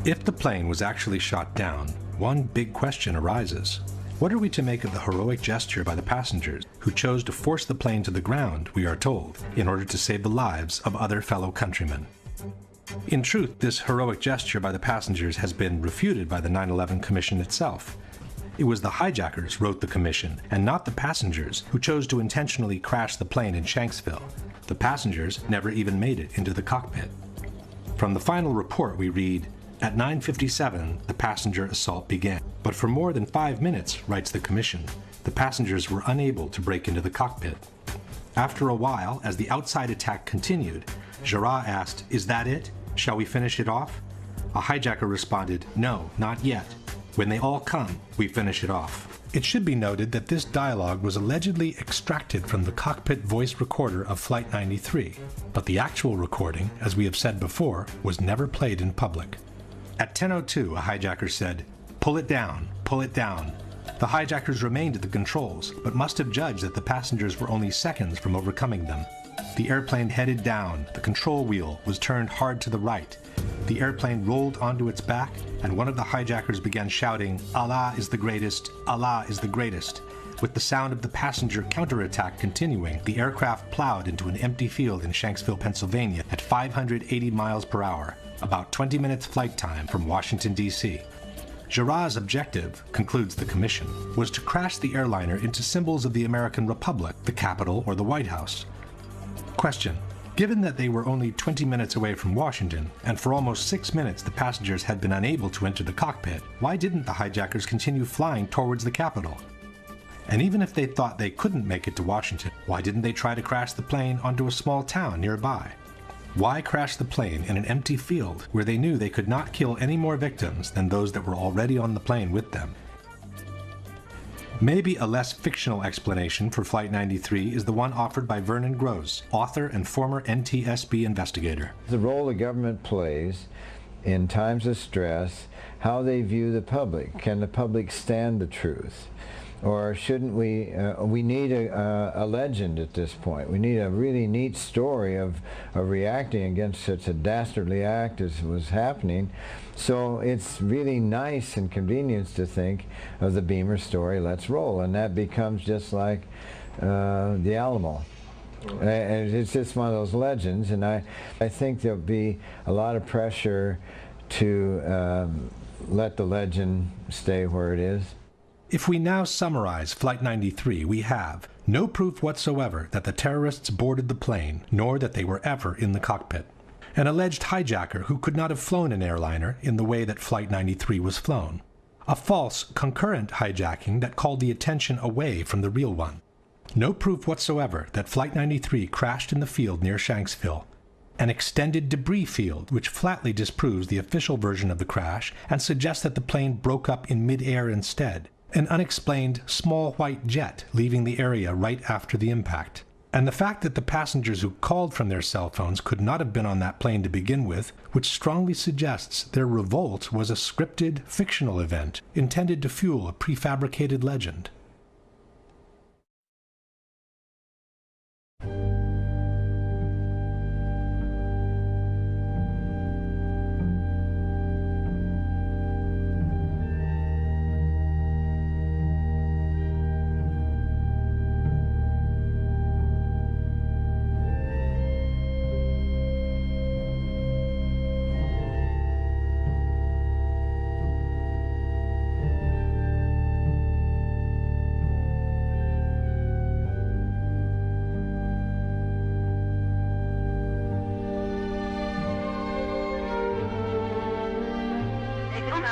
If the plane was actually shot down, one big question arises. What are we to make of the heroic gesture by the passengers who chose to force the plane to the ground, we are told, in order to save the lives of other fellow countrymen? In truth, this heroic gesture by the passengers has been refuted by the 9/11 Commission itself. It was the hijackers, wrote the Commission, and not the passengers, who chose to intentionally crash the plane in Shanksville. The passengers never even made it into the cockpit. From the final report we read, "At 9:57, the passenger assault began. But for more than 5 minutes," writes the Commission, "the passengers were unable to break into the cockpit. After a while, as the outside attack continued, Jarrah asked, 'Is that it? Shall we finish it off?' A hijacker responded, 'No, not yet. When they all come, we finish it off.'" It should be noted that this dialogue was allegedly extracted from the cockpit voice recorder of Flight 93, but the actual recording, as we have said before, was never played in public. At 10:02, a hijacker said, "Pull it down, pull it down." The hijackers remained at the controls, but must have judged that the passengers were only seconds from overcoming them. The airplane headed down, the control wheel was turned hard to the right. The airplane rolled onto its back, and one of the hijackers began shouting, "Allah is the greatest, Allah is the greatest." With the sound of the passenger counterattack continuing, the aircraft plowed into an empty field in Shanksville, Pennsylvania at 580 miles per hour, about 20 minutes flight time from Washington, D.C. Jarrah's objective, concludes the Commission, was to crash the airliner into symbols of the American Republic, the Capitol or the White House. Question: given that they were only 20 minutes away from Washington, and for almost 6 minutes the passengers had been unable to enter the cockpit, why didn't the hijackers continue flying towards the Capitol? And even if they thought they couldn't make it to Washington, why didn't they try to crash the plane onto a small town nearby? Why crash the plane in an empty field where they knew they could not kill any more victims than those that were already on the plane with them? Maybe a less fictional explanation for Flight 93 is the one offered by Vernon Gross, author and former NTSB investigator. The role the government plays in times of stress, how they view the public. Can the public stand the truth? Or shouldn't we need a legend at this point. We need a really neat story of reacting against such a dastardly act as was happening. So it's really nice and convenient to think of the Beamer story, let's roll. And that becomes just like the Alamo. And it's just one of those legends, and I think there'll be a lot of pressure to let the legend stay where it is. If we now summarize Flight 93, we have no proof whatsoever that the terrorists boarded the plane, nor that they were ever in the cockpit. An alleged hijacker who could not have flown an airliner in the way that Flight 93 was flown. A false, concurrent hijacking that called the attention away from the real one. No proof whatsoever that Flight 93 crashed in the field near Shanksville. An extended debris field which flatly disproves the official version of the crash and suggests that the plane broke up in mid-air instead. An unexplained small white jet leaving the area right after the impact. And the fact that the passengers who called from their cell phones could not have been on that plane to begin with, which strongly suggests their revolt was a scripted, fictional event intended to fuel a prefabricated legend.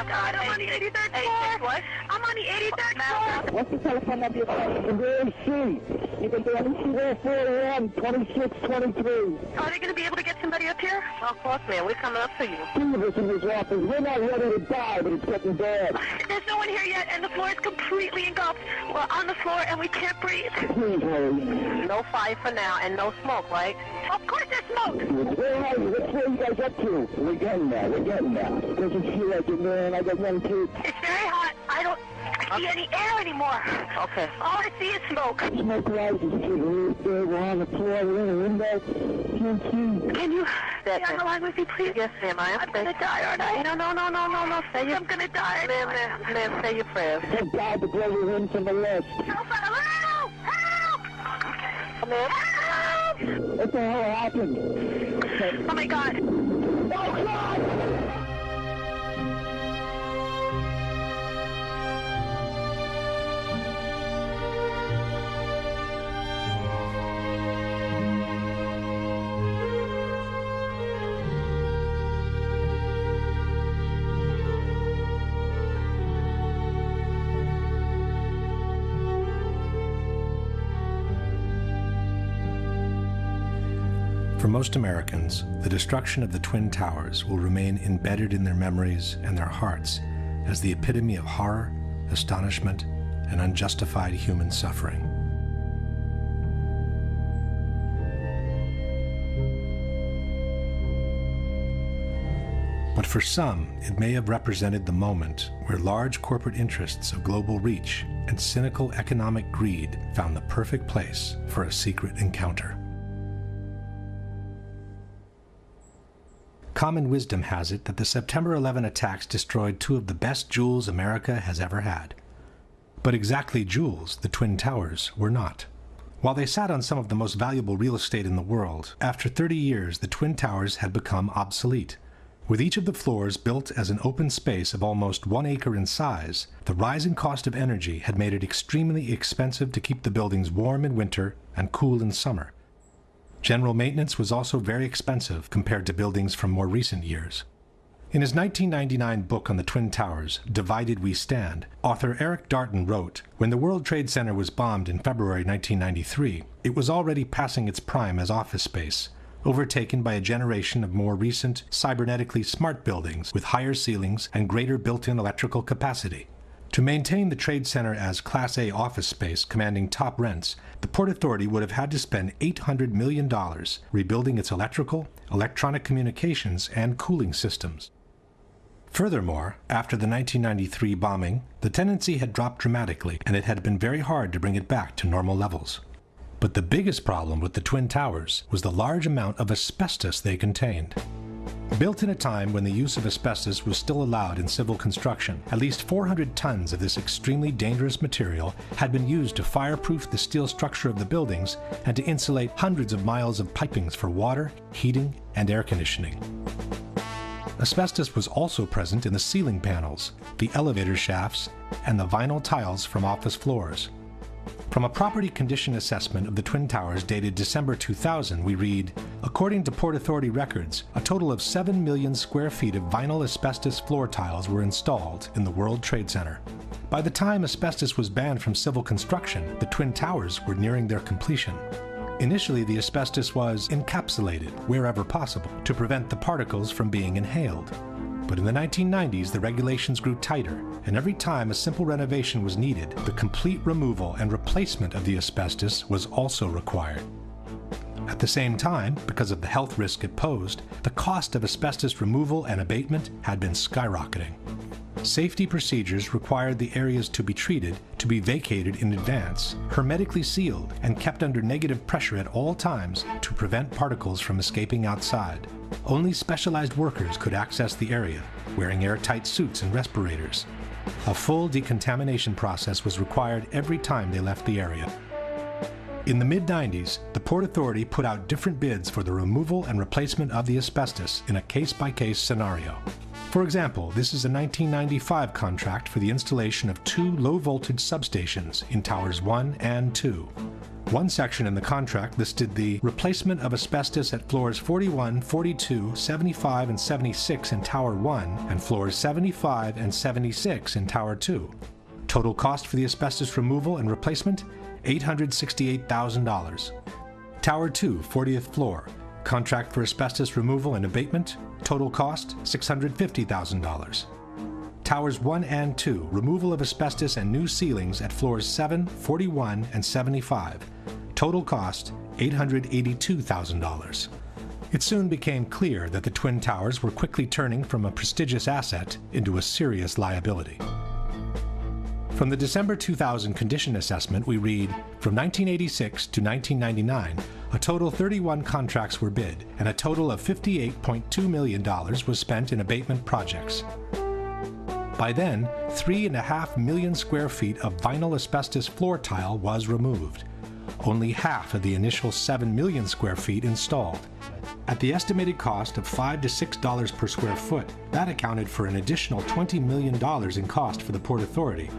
God, I'm on the 83rd floor. What? I'm on the 83rd floor. What's the telephone number you're calling? In the AC. You can do anything there, 4AM, 2623. Are they going to be able to get somebody up here? Of course, man. We're coming up for you. Three of us in this office. We're not ready to die, but it's getting bad. There's no one here yet, and the floor is completely engulfed. We're on the floor, and we can't breathe. Please, hurry. No fire for now, and no smoke, right? Of course there's smoke. Where are you? Which way you guys up to? We're getting there. We're getting there. Doesn't feel like it, man. I got one kid. It's very hot. I don't see any air anymore. Okay. All I see is smoke. Smoke rises. We're on the floor. We're in a window. Can't see. Can you Stay on the line with me, please. Yes, ma'am, I'm gonna die, aren't I? No. I'm gonna die. Ma'am, say your prayers. Thank God to deliver him from the list. Help! Help! Ma'am? Help! What the hell happened? Oh my God! Oh, God! For most Americans, the destruction of the Twin Towers will remain embedded in their memories and their hearts as the epitome of horror, astonishment, and unjustified human suffering. But for some, it may have represented the moment where large corporate interests of global reach and cynical economic greed found the perfect place for a secret encounter. Common wisdom has it that the September 11 attacks destroyed two of the best jewels America has ever had. But exactly jewels, the Twin Towers were not. While they sat on some of the most valuable real estate in the world, after 30 years the Twin Towers had become obsolete. With each of the floors built as an open space of almost 1 acre in size, the rising cost of energy had made it extremely expensive to keep the buildings warm in winter and cool in summer. General maintenance was also very expensive compared to buildings from more recent years. In his 1999 book on the Twin Towers, Divided We Stand, author Eric Darton wrote, "When the World Trade Center was bombed in February 1993, it was already passing its prime as office space, overtaken by a generation of more recent, cybernetically smart buildings with higher ceilings and greater built-in electrical capacity. To maintain the Trade Center as Class A office space commanding top rents, the Port Authority would have had to spend $800 million rebuilding its electrical, electronic communications, and cooling systems. Furthermore, after the 1993 bombing, the tenancy had dropped dramatically, and it had been very hard to bring it back to normal levels. But the biggest problem with the Twin Towers was the large amount of asbestos they contained. Built in a time when the use of asbestos was still allowed in civil construction, at least 400 tons of this extremely dangerous material had been used to fireproof the steel structure of the buildings and to insulate hundreds of miles of pipings for water, heating, and air conditioning. Asbestos was also present in the ceiling panels, the elevator shafts, and the vinyl tiles from office floors. From a property condition assessment of the Twin Towers dated December 2000, we read, "According to Port Authority records, a total of 7 million square feet of vinyl asbestos floor tiles were installed in the World Trade Center. By the time asbestos was banned from civil construction, the Twin Towers were nearing their completion. Initially, the asbestos was encapsulated wherever possible to prevent the particles from being inhaled. But in the 1990s, the regulations grew tighter, and every time a simple renovation was needed, the complete removal and replacement of the asbestos was also required. At the same time, because of the health risk it posed, the cost of asbestos removal and abatement had been skyrocketing. Safety procedures required the areas to be treated to be vacated in advance, hermetically sealed, and kept under negative pressure at all times to prevent particles from escaping outside. Only specialized workers could access the area, wearing airtight suits and respirators. A full decontamination process was required every time they left the area. In the mid-90s, the Port Authority put out different bids for the removal and replacement of the asbestos in a case-by-case scenario. For example, this is a 1995 contract for the installation of 2 low-voltage substations in Towers 1 and 2. One section in the contract listed the replacement of asbestos at floors 41, 42, 75, and 76 in Tower 1 and floors 75 and 76 in Tower 2. Total cost for the asbestos removal and replacement, $868,000. Tower 2, 40th floor. Contract for asbestos removal and abatement. Total cost, $650,000. Towers 1 and 2, removal of asbestos and new ceilings at floors 7, 41, and 75. Total cost, $882,000. It soon became clear that the Twin Towers were quickly turning from a prestigious asset into a serious liability. From the December 2000 condition assessment, we read, from 1986 to 1999, a total 31 contracts were bid, and a total of $58.2 million was spent in abatement projects. By then, 3.5 million square feet of vinyl asbestos floor tile was removed. Only half of the initial 7 million square feet installed. At the estimated cost of $5 to $6 per square foot, that accounted for an additional $20 million in cost for the Port Authority,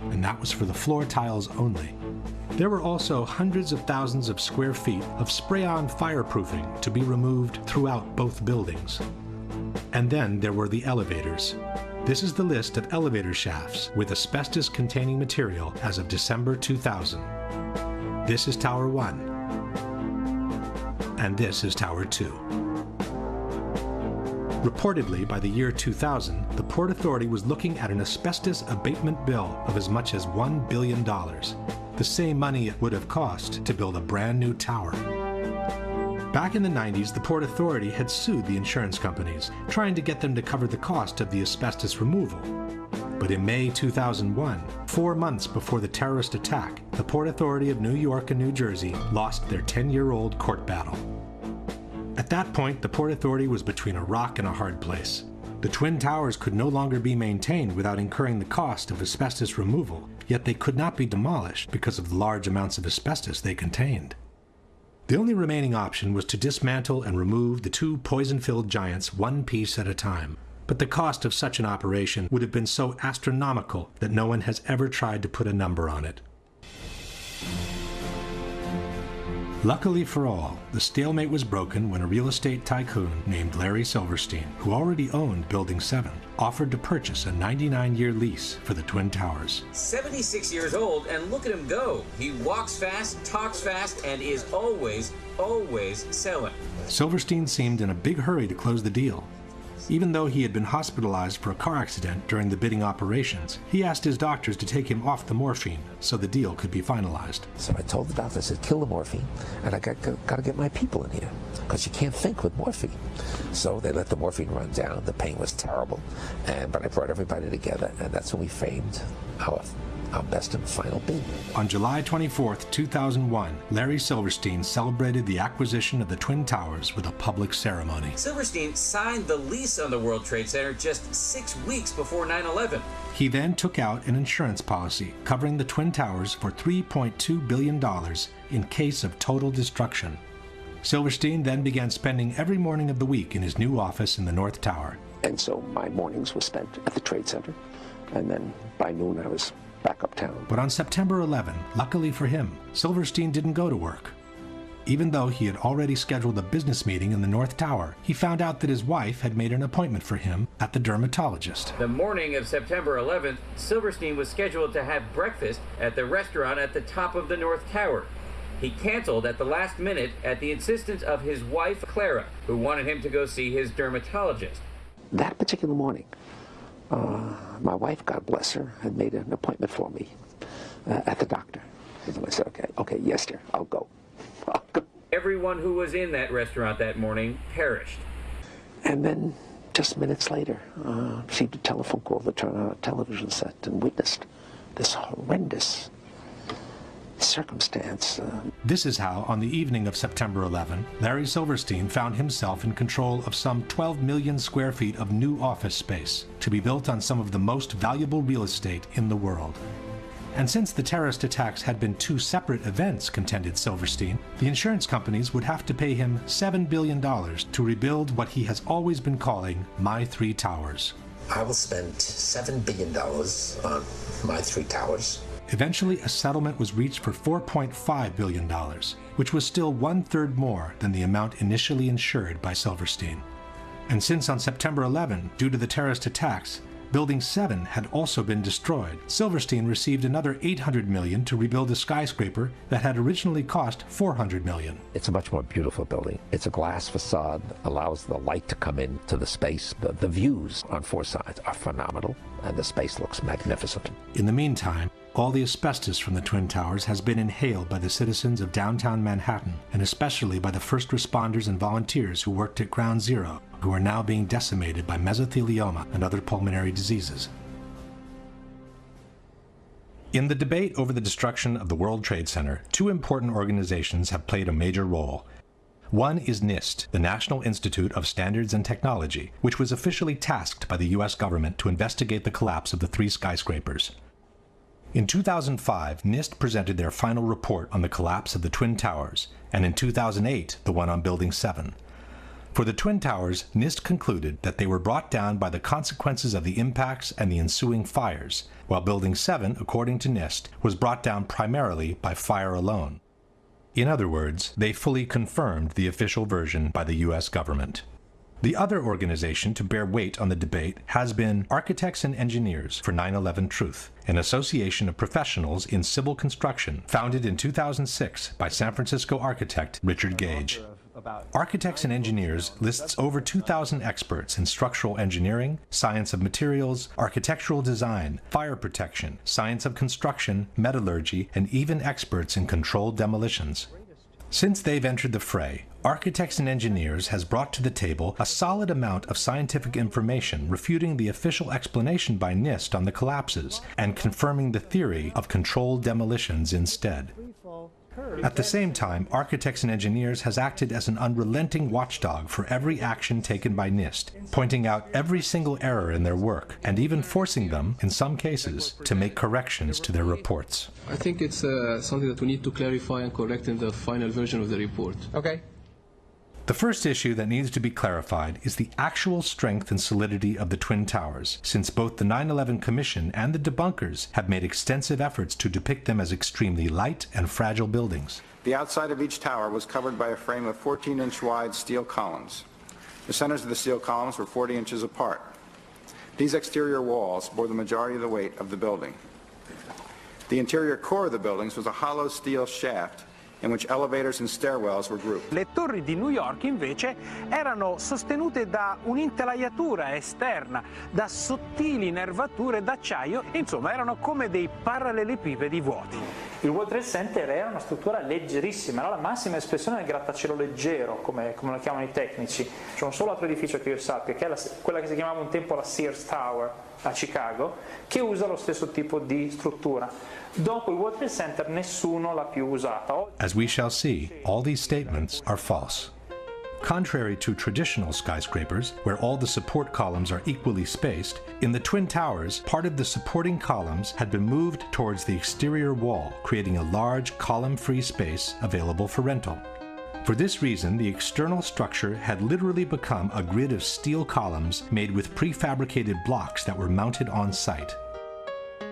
and that was for the floor tiles only. There were also hundreds of thousands of square feet of spray-on fireproofing to be removed throughout both buildings. And then there were the elevators. This is the list of elevator shafts with asbestos-containing material as of December 2000. This is Tower 1. And this is Tower 2. Reportedly, by the year 2000, the Port Authority was looking at an asbestos abatement bill of as much as $1 billion, the same money it would have cost to build a brand new tower. Back in the 90s, the Port Authority had sued the insurance companies, trying to get them to cover the cost of the asbestos removal. But in May 2001, 4 months before the terrorist attack, the Port Authority of New York and New Jersey lost their 10-year-old court battle. At that point, the Port Authority was between a rock and a hard place. The Twin Towers could no longer be maintained without incurring the cost of asbestos removal, yet they could not be demolished because of the large amounts of asbestos they contained. The only remaining option was to dismantle and remove the two poison-filled giants one piece at a time. But the cost of such an operation would have been so astronomical that no one has ever tried to put a number on it. Luckily for all, the stalemate was broken when a real estate tycoon named Larry Silverstein, who already owned Building 7, offered to purchase a 99-year lease for the Twin Towers. 76 years old, and look at him go. He walks fast, talks fast, and is always selling. Silverstein seemed in a big hurry to close the deal. Even though he had been hospitalized for a car accident during the bidding operations, he asked his doctors to take him off the morphine so the deal could be finalized. So I told the doctor, I said, kill the morphine, and I got to get my people in here, because you can't think with morphine. So they let the morphine run down. The pain was terrible, but I brought everybody together, and that's when we framed our best and final bid. On July 24, 2001, Larry Silverstein celebrated the acquisition of the Twin Towers with a public ceremony. Silverstein signed the lease on the World Trade Center just 6 weeks before 9/11. He then took out an insurance policy covering the Twin Towers for $3.2 billion in case of total destruction. Silverstein then began spending every morning of the week in his new office in the North Tower. And so my mornings were spent at the Trade Center, and then by noon I was back uptown. But on September 11, luckily for him, Silverstein didn't go to work. Even though he had already scheduled a business meeting in the North Tower, he found out that his wife had made an appointment for him at the dermatologist. The morning of September 11th, Silverstein was scheduled to have breakfast at the restaurant at the top of the North Tower. He canceled at the last minute at the insistence of his wife, Clara, who wanted him to go see his dermatologist. That particular morning, my wife, God bless her, had made an appointment for me at the doctor. And I said, okay, yes, dear, I'll go. Everyone who was in that restaurant that morning perished. And then, just minutes later, received a telephone call to turn on a television set and witnessed this horrendous circumstance. This is how, on the evening of September 11, Larry Silverstein found himself in control of some 12 million square feet of new office space to be built on some of the most valuable real estate in the world. And since the terrorist attacks had been two separate events, contended Silverstein, the insurance companies would have to pay him $7 billion to rebuild what he has always been calling My Three Towers. I will spend $7 billion on My Three Towers. Eventually, a settlement was reached for $4.5 billion, which was still 1/3 more than the amount initially insured by Silverstein. And since on September 11, due to the terrorist attacks, Building 7 had also been destroyed, Silverstein received another $800 million to rebuild a skyscraper that had originally cost $400 million. It's a much more beautiful building. It's a glass facade, allows the light to come into the space. The views on four sides are phenomenal, and the space looks magnificent. In the meantime, all the asbestos from the Twin Towers has been inhaled by the citizens of downtown Manhattan, and especially by the first responders and volunteers who worked at Ground Zero, who are now being decimated by mesothelioma and other pulmonary diseases. In the debate over the destruction of the World Trade Center, two important organizations have played a major role. One is NIST, the National Institute of Standards and Technology, which was officially tasked by the U.S. government to investigate the collapse of the three skyscrapers. In 2005, NIST presented their final report on the collapse of the Twin Towers, and in 2008, the one on Building 7. For the Twin Towers, NIST concluded that they were brought down by the consequences of the impacts and the ensuing fires, while Building 7, according to NIST, was brought down primarily by fire alone. In other words, they fully confirmed the official version by the U.S. government. The other organization to bear weight on the debate has been Architects and Engineers for 9/11 Truth, an association of professionals in civil construction founded in 2006 by San Francisco architect Richard Gage. Architects and Engineers lists over 2,000 experts in structural engineering, science of materials, architectural design, fire protection, science of construction, metallurgy, and even experts in controlled demolitions. Since they've entered the fray, Architects and Engineers has brought to the table a solid amount of scientific information refuting the official explanation by NIST on the collapses and confirming the theory of controlled demolitions instead. At the same time, Architects and Engineers has acted as an unrelenting watchdog for every action taken by NIST, pointing out every single error in their work, and even forcing them, in some cases, to make corrections to their reports. I think it's something that we need to clarify and correct in the final version of the report. Okay. The first issue that needs to be clarified is the actual strength and solidity of the Twin Towers, since both the 9/11 Commission and the debunkers have made extensive efforts to depict them as extremely light and fragile buildings. The outside of each tower was covered by a frame of 14-inch wide steel columns. The centers of the steel columns were 40 inches apart. These exterior walls bore the majority of the weight of the building. The interior core of the buildings was a hollow steel shaft in which elevators and stairwells were grouped. Le torri di New York invece erano sostenute da un'intelaiatura esterna, da sottili nervature d'acciaio, insomma erano come dei parallelepipedi vuoti. Il World Trade Center era una struttura leggerissima, era la massima espressione del grattacielo leggero, come lo chiamano i tecnici. C'è un solo altro edificio che io sappia, che è quella che si chiamava un tempo la Sears Tower a Chicago, che usa lo stesso tipo di struttura. Dopo il World Trade Center nessuno l'ha più usata. As we shall see, all these statements are false. Contrary to traditional skyscrapers, where all the support columns are equally spaced, in the Twin Towers, part of the supporting columns had been moved towards the exterior wall, creating a large column-free space available for rental. For this reason, the external structure had literally become a grid of steel columns made with prefabricated blocks that were mounted on site.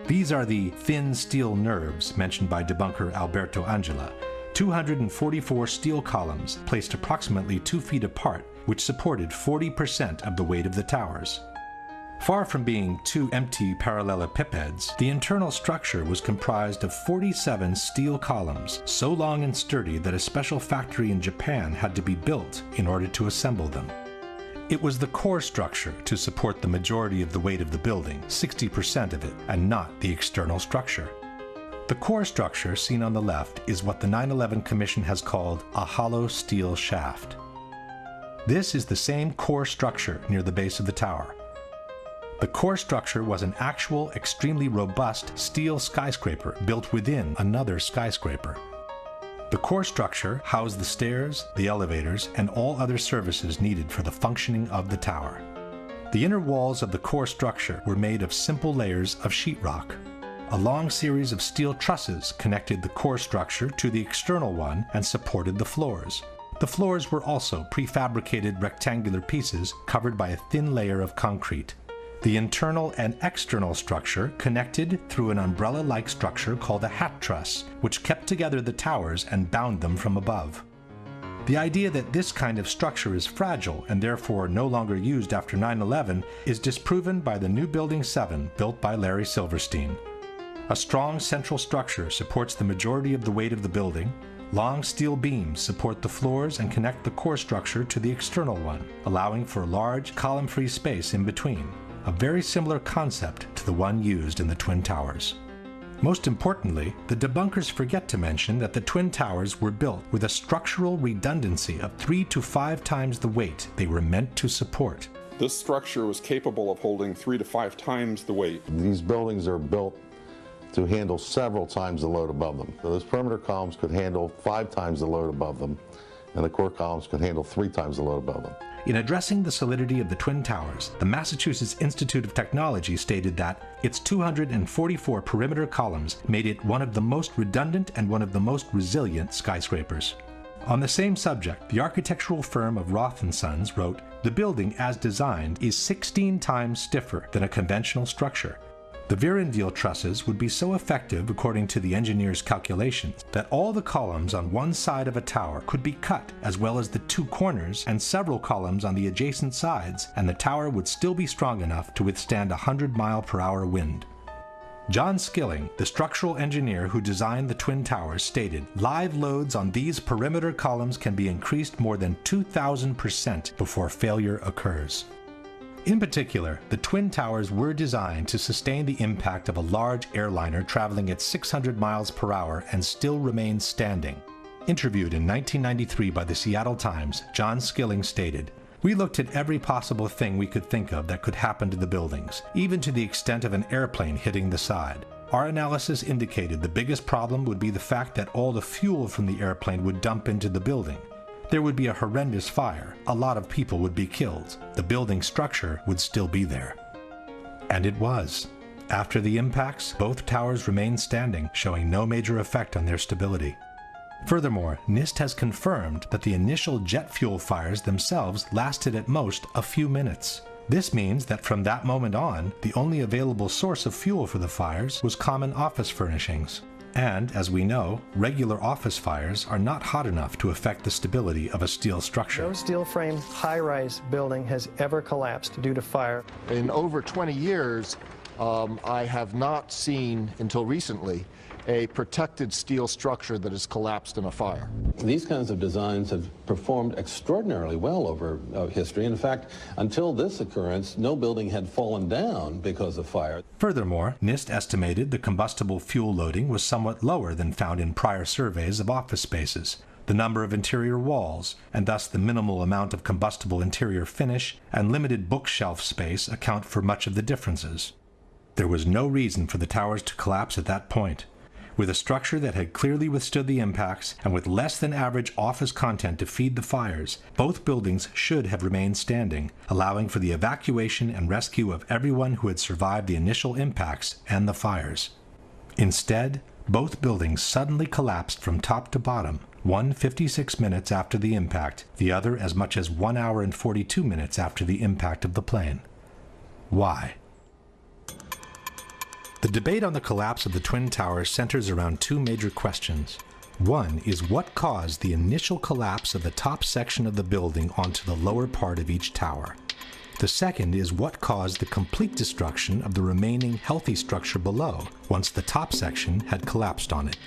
These are the thin steel nerves mentioned by debunker Alberto Angela, 244 steel columns placed approximately 2 feet apart, which supported 40% of the weight of the towers. Far from being two empty parallelepipeds, the internal structure was comprised of 47 steel columns, so long and sturdy that a special factory in Japan had to be built in order to assemble them. It was the core structure to support the majority of the weight of the building, 60% of it, and not the external structure. The core structure seen on the left is what the 9/11 Commission has called a hollow steel shaft. This is the same core structure near the base of the tower. The core structure was an actual, extremely robust steel skyscraper built within another skyscraper. The core structure housed the stairs, the elevators, and all other services needed for the functioning of the tower. The inner walls of the core structure were made of simple layers of sheetrock. A long series of steel trusses connected the core structure to the external one and supported the floors. The floors were also prefabricated rectangular pieces covered by a thin layer of concrete. The internal and external structure connected through an umbrella-like structure called a hat truss, which kept together the towers and bound them from above. The idea that this kind of structure is fragile and therefore no longer used after 9/11 is disproven by the new Building 7 built by Larry Silverstein. A strong central structure supports the majority of the weight of the building. Long steel beams support the floors and connect the core structure to the external one, allowing for a large column-free space in between. A very similar concept to the one used in the Twin Towers. Most importantly, the debunkers forget to mention that the Twin Towers were built with a structural redundancy of 3 to 5 times the weight they were meant to support. This structure was capable of holding 3 to 5 times the weight. These buildings are built to handle several times the load above them. So those perimeter columns could handle 5 times the load above them, and the core columns could handle 3 times the load above them. In addressing the solidity of the Twin Towers, the Massachusetts Institute of Technology stated that its 244 perimeter columns made it one of the most redundant and one of the most resilient skyscrapers. On the same subject, the architectural firm of Roth & Sons wrote, "The building as designed is 16 times stiffer than a conventional structure. The Vierendeel trusses would be so effective, according to the engineer's calculations, that all the columns on one side of a tower could be cut, as well as the 2 corners and several columns on the adjacent sides, and the tower would still be strong enough to withstand a 100-mile-per-hour wind." John Skilling, the structural engineer who designed the Twin Towers, stated, "Live loads on these perimeter columns can be increased more than 2,000% before failure occurs." In particular, the Twin Towers were designed to sustain the impact of a large airliner traveling at 600 miles per hour and still remain standing. Interviewed in 1993 by the Seattle Times, John Skilling stated, "We looked at every possible thing we could think of that could happen to the buildings, even to the extent of an airplane hitting the side. Our analysis indicated the biggest problem would be the fact that all the fuel from the airplane would dump into the building. There would be a horrendous fire, a lot of people would be killed, the building structure would still be there." And it was. After the impacts, both towers remained standing, showing no major effect on their stability. Furthermore, NIST has confirmed that the initial jet fuel fires themselves lasted at most a few minutes. This means that from that moment on, the only available source of fuel for the fires was common office furnishings. And, as we know, regular office fires are not hot enough to affect the stability of a steel structure. No steel frame high-rise building has ever collapsed due to fire. In over 20 years, I have not seen, until recently, a protected steel structure that has collapsed in a fire. These kinds of designs have performed extraordinarily well over history. In fact, until this occurrence, no building had fallen down because of fire. Furthermore, NIST estimated the combustible fuel loading was somewhat lower than found in prior surveys of office spaces. The number of interior walls, and thus the minimal amount of combustible interior finish, and limited bookshelf space account for much of the differences. There was no reason for the towers to collapse at that point. With a structure that had clearly withstood the impacts, and with less than average office content to feed the fires, both buildings should have remained standing, allowing for the evacuation and rescue of everyone who had survived the initial impacts and the fires. Instead, both buildings suddenly collapsed from top to bottom, one 56 minutes after the impact, the other as much as 1 hour and 42 minutes after the impact of the plane. Why? The debate on the collapse of the Twin Towers centers around 2 major questions. One is what caused the initial collapse of the top section of the building onto the lower part of each tower. The second is what caused the complete destruction of the remaining healthy structure below, once the top section had collapsed on it.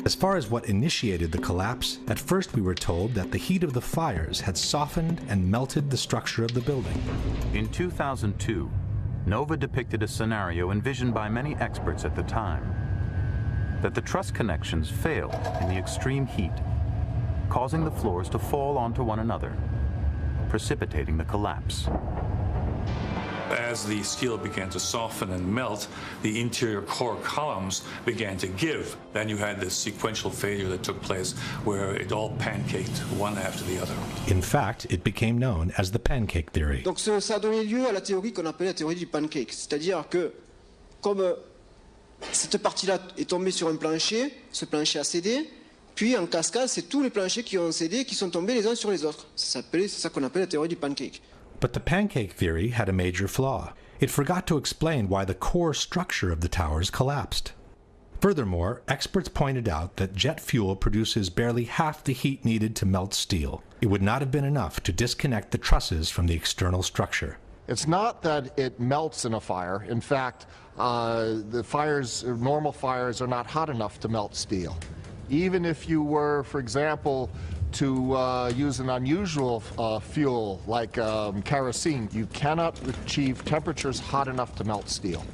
As far as what initiated the collapse, at first we were told that the heat of the fires had softened and melted the structure of the building. In 2002, NOVA depicted a scenario envisioned by many experts at the time, that the truss connections failed in the extreme heat, causing the floors to fall onto one another, precipitating the collapse. As the steel began to soften and melt, the interior core columns began to give. Then you had this sequential failure that took place where it all pancaked one after the other. In fact, it became known as the pancake theory. Donc ça a donné lieu à la théorie qu'on appelle la théorie du pancake. C'est-à-dire que, comme cette partie-là est tombée sur un plancher, ce plancher a cédé, puis en cascade, c'est tous les planchers qui ont cédé, qui sont tombés les uns sur les autres. C'est ça qu'on appelle la théorie du pancake. But the pancake theory had a major flaw. It forgot to explain why the core structure of the towers collapsed. Furthermore, experts pointed out that jet fuel produces barely half the heat needed to melt steel. It would not have been enough to disconnect the trusses from the external structure. It's not that it melts in a fire. In fact, the fires, normal fires, are not hot enough to melt steel. Even if you were, for example, to use an unusual fuel like kerosene, you cannot achieve temperatures hot enough to melt steel.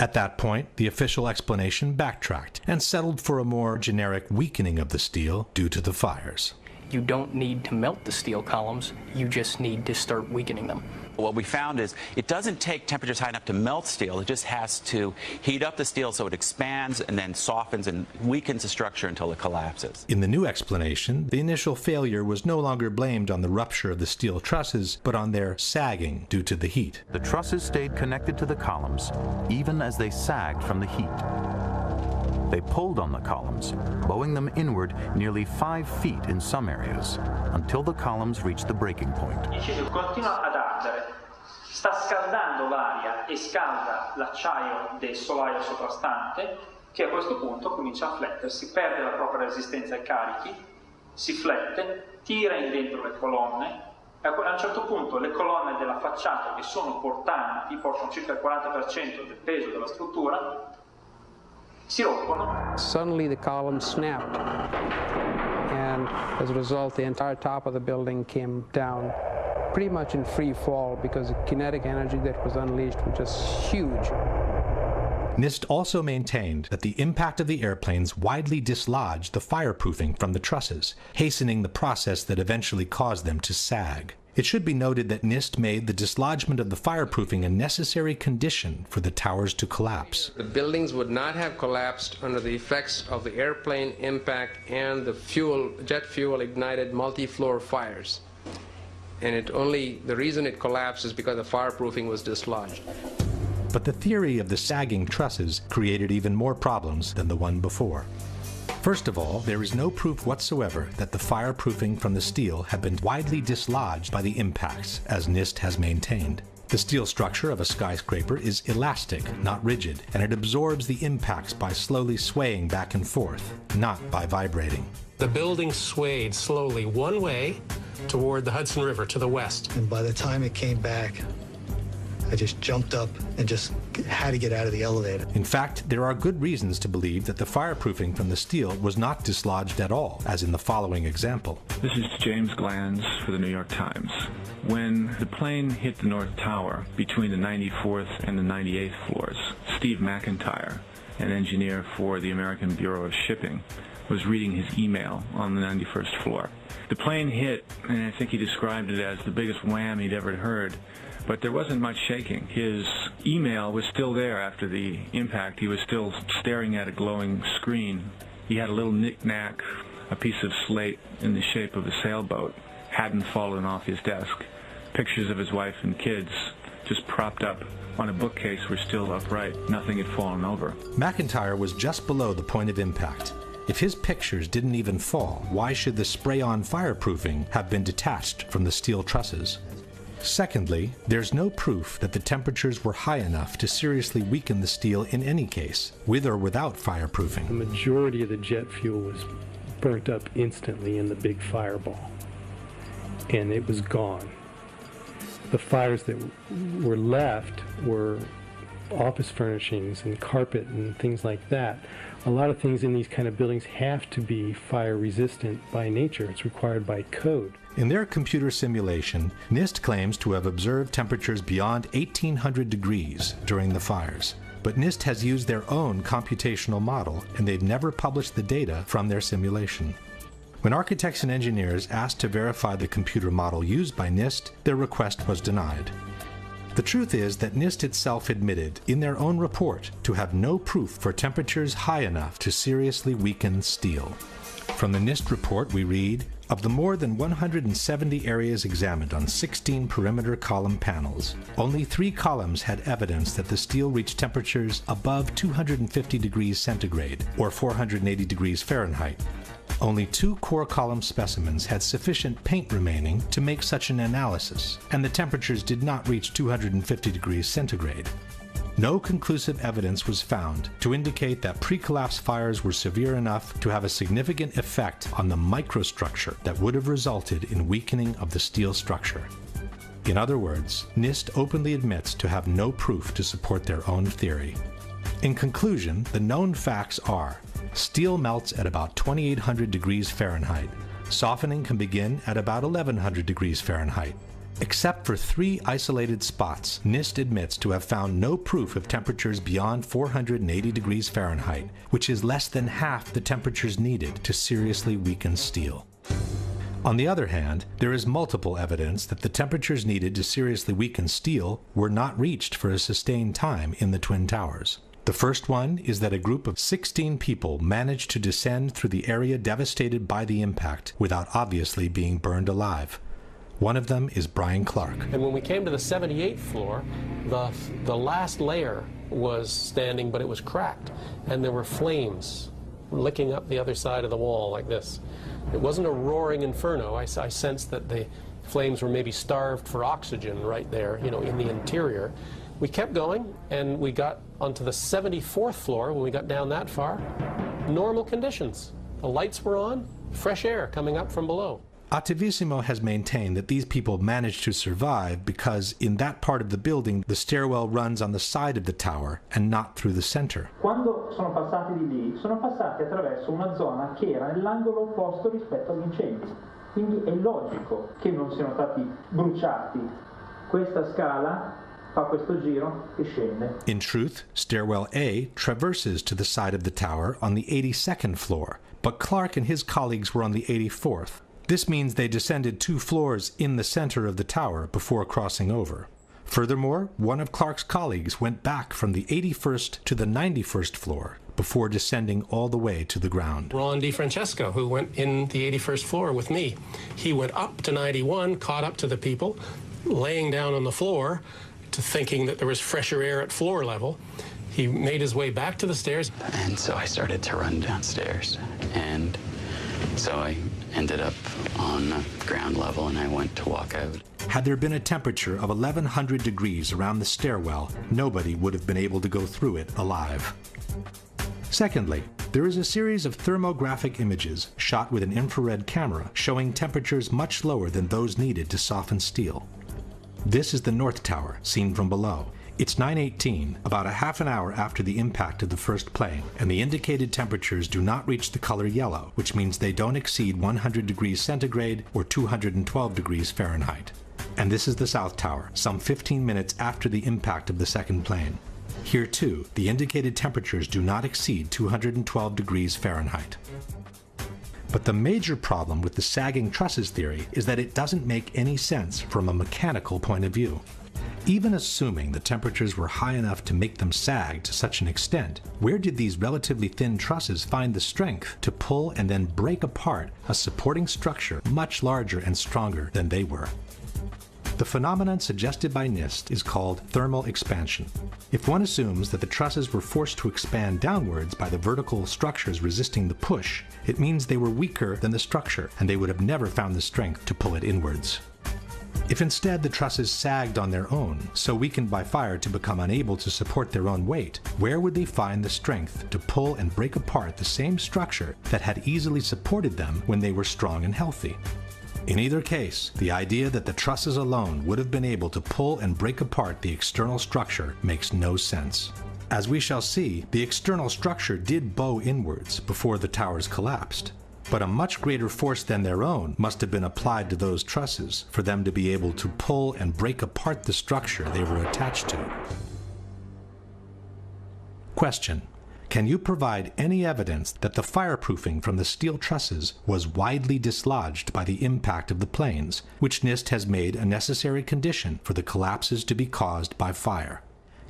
At that point, the official explanation backtracked and settled for a more generic weakening of the steel due to the fires. You don't need to melt the steel columns, you just need to start weakening them. What we found is it doesn't take temperatures high enough to melt steel. It just has to heat up the steel so it expands and then softens and weakens the structure until it collapses. In the new explanation, the initial failure was no longer blamed on the rupture of the steel trusses, but on their sagging due to the heat. The trusses stayed connected to the columns, even as they sagged from the heat. They pulled on the columns, bowing them inward nearly 5 feet in some areas, until the columns reached the breaking point. Il cesio continua ad ardere, sta scaldando l'aria e scalda l'acciaio del solaio soprastante, che a questo punto comincia a flettersi, perde la propria resistenza ai carichi, si flette, tira in dentro le colonne, e a un certo punto le colonne della facciata, che sono portanti, portano circa il 40% del peso della struttura, si rompono. Suddenly the column snapped, and as a result the entire top of the building came down pretty much in free fall because the kinetic energy that was unleashed was just huge. NIST also maintained that the impact of the airplanes widely dislodged the fireproofing from the trusses, hastening the process that eventually caused them to sag. It should be noted that NIST made the dislodgement of the fireproofing a necessary condition for the towers to collapse. The buildings would not have collapsed under the effects of the airplane impact and the jet fuel ignited multi-floor fires. And the reason it collapsed is because the fireproofing was dislodged. But the theory of the sagging trusses created even more problems than the one before. First of all, there is no proof whatsoever that the fireproofing from the steel had been widely dislodged by the impacts, as NIST has maintained. The steel structure of a skyscraper is elastic, not rigid, and it absorbs the impacts by slowly swaying back and forth, not by vibrating. The building swayed slowly one way toward the Hudson River to the west. And by the time it came back, I just jumped up and just had to get out of the elevator. In fact, there are good reasons to believe that the fireproofing from the steel was not dislodged at all, as in the following example. This is James Glanz for the New York Times. When the plane hit the North Tower between the 94th and the 98th floors, Steve McIntyre, an engineer for the American Bureau of Shipping, was reading his email on the 91st floor. The plane hit, and I think he described it as the biggest wham he'd ever heard. But there wasn't much shaking. His email was still there after the impact. He was still staring at a glowing screen. He had a little knick-knack, a piece of slate in the shape of a sailboat, hadn't fallen off his desk. Pictures of his wife and kids just propped up on a bookcase were still upright. Nothing had fallen over. McIntyre was just below the point of impact. If his pictures didn't even fall, why should the spray-on fireproofing have been detached from the steel trusses? Secondly, there's no proof that the temperatures were high enough to seriously weaken the steel in any case, with or without fireproofing. The majority of the jet fuel was burnt up instantly in the big fireball, and it was gone. The fires that were left were office furnishings and carpet and things like that. A lot of things in these kind of buildings have to be fire resistant by nature. It's required by code. In their computer simulation, NIST claims to have observed temperatures beyond 1800 degrees during the fires. But NIST has used their own computational model, and they've never published the data from their simulation. When architects and engineers asked to verify the computer model used by NIST, their request was denied. The truth is that NIST itself admitted in their own report to have no proof for temperatures high enough to seriously weaken steel. From the NIST report we read, of the more than 170 areas examined on 16 perimeter column panels, only 3 columns had evidence that the steel reached temperatures above 250 degrees centigrade, or 480 degrees Fahrenheit. Only 2 core column specimens had sufficient paint remaining to make such an analysis, and the temperatures did not reach 250 degrees centigrade. No conclusive evidence was found to indicate that pre-collapse fires were severe enough to have a significant effect on the microstructure that would have resulted in weakening of the steel structure. In other words, NIST openly admits to have no proof to support their own theory. In conclusion, the known facts are: steel melts at about 2800 degrees Fahrenheit. Softening can begin at about 1100 degrees Fahrenheit. Except for 3 isolated spots, NIST admits to have found no proof of temperatures beyond 480 degrees Fahrenheit, which is less than half the temperatures needed to seriously weaken steel. On the other hand, there is multiple evidence that the temperatures needed to seriously weaken steel were not reached for a sustained time in the Twin Towers. The first one is that a group of 16 people managed to descend through the area devastated by the impact without obviously being burned alive. One of them is Brian Clark. And when we came to the 78th floor, the last layer was standing, but it was cracked, and there were flames licking up the other side of the wall like this. It wasn't a roaring inferno. I sensed that the flames were maybe starved for oxygen right there, you know, in the interior. We kept going, and we got onto the 74th floor. When we got down that far, normal conditions. The lights were on, fresh air coming up from below. Attivissimo has maintained that these people managed to survive because in that part of the building the stairwell runs on the side of the tower and not through the center. Quando sono passati di lì, sono passati attraverso una zona che era nell'angolo opposto rispetto agli incendi. Quindi è logico che non siano stati bruciati. Questa scala fa questo giro e scende. In truth, stairwell A traverses to the side of the tower on the 82nd floor, but Clark and his colleagues were on the 84th. This means they descended 2 floors in the center of the tower before crossing over. Furthermore, one of Clark's colleagues went back from the 81st to the 91st floor before descending all the way to the ground. Ron DiFrancesco, who went in the 81st floor with me, he went up to 91, caught up to the people, laying down on the floor, to thinking that there was fresher air at floor level. He made his way back to the stairs. And so I started to run downstairs, and so I ended up on ground level, and I went to walk out. Had there been a temperature of 1100 degrees around the stairwell, nobody would have been able to go through it alive. Secondly, there is a series of thermographic images shot with an infrared camera showing temperatures much lower than those needed to soften steel. This is the North Tower, seen from below. It's 9:18, about a half an hour after the impact of the first plane, and the indicated temperatures do not reach the color yellow, which means they don't exceed 100 degrees centigrade or 212 degrees Fahrenheit. And this is the South Tower, some 15 minutes after the impact of the second plane. Here too, the indicated temperatures do not exceed 212 degrees Fahrenheit. But the major problem with the sagging trusses theory is that it doesn't make any sense from a mechanical point of view. Even assuming the temperatures were high enough to make them sag to such an extent, where did these relatively thin trusses find the strength to pull and then break apart a supporting structure much larger and stronger than they were? The phenomenon suggested by NIST is called thermal expansion. If one assumes that the trusses were forced to expand downwards by the vertical structures resisting the push, it means they were weaker than the structure, and they would have never found the strength to pull it inwards. If instead the trusses sagged on their own, so weakened by fire to become unable to support their own weight, where would they find the strength to pull and break apart the same structure that had easily supported them when they were strong and healthy? In either case, the idea that the trusses alone would have been able to pull and break apart the external structure makes no sense. As we shall see, the external structure did bow inwards before the towers collapsed. But a much greater force than their own must have been applied to those trusses for them to be able to pull and break apart the structure they were attached to. Question: can you provide any evidence that the fireproofing from the steel trusses was widely dislodged by the impact of the planes, which NIST has made a necessary condition for the collapses to be caused by fire?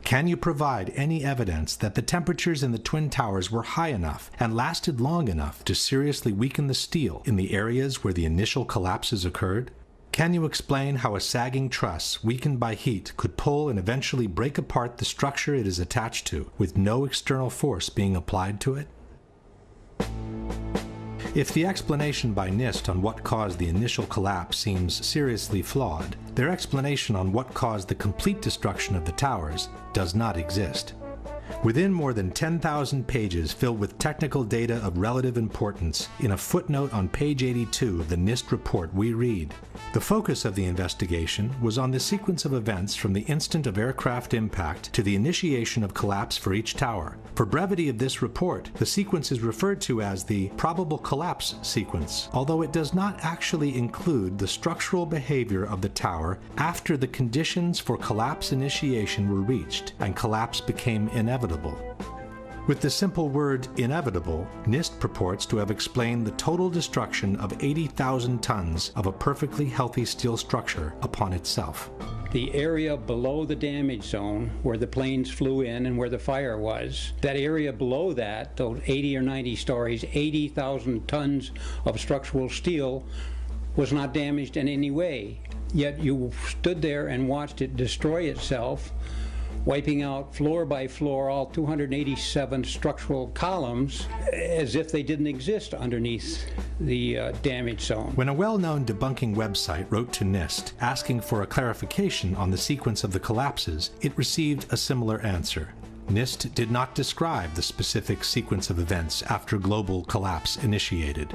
Can you provide any evidence that the temperatures in the Twin Towers were high enough and lasted long enough to seriously weaken the steel in the areas where the initial collapses occurred? Can you explain how a sagging truss weakened by heat could pull and eventually break apart the structure it is attached to with no external force being applied to it? If the explanation by NIST on what caused the initial collapse seems seriously flawed, their explanation on what caused the complete destruction of the towers does not exist. Within more than 10,000 pages filled with technical data of relative importance, in a footnote on page 82 of the NIST report we read, the focus of the investigation was on the sequence of events from the instant of aircraft impact to the initiation of collapse for each tower. For brevity of this report, the sequence is referred to as the probable collapse sequence, although it does not actually include the structural behavior of the tower after the conditions for collapse initiation were reached and collapse became inevitable. With the simple word inevitable, NIST purports to have explained the total destruction of 80,000 tons of a perfectly healthy steel structure upon itself. The area below the damage zone where the planes flew in and where the fire was, that area below that, those 80 or 90 stories, 80,000 tons of structural steel was not damaged in any way. Yet you stood there and watched it destroy itself, wiping out floor by floor all 287 structural columns as if they didn't exist underneath the damage zone. When a well-known debunking website wrote to NIST asking for a clarification on the sequence of the collapses, it received a similar answer. NIST did not describe the specific sequence of events after global collapse initiated.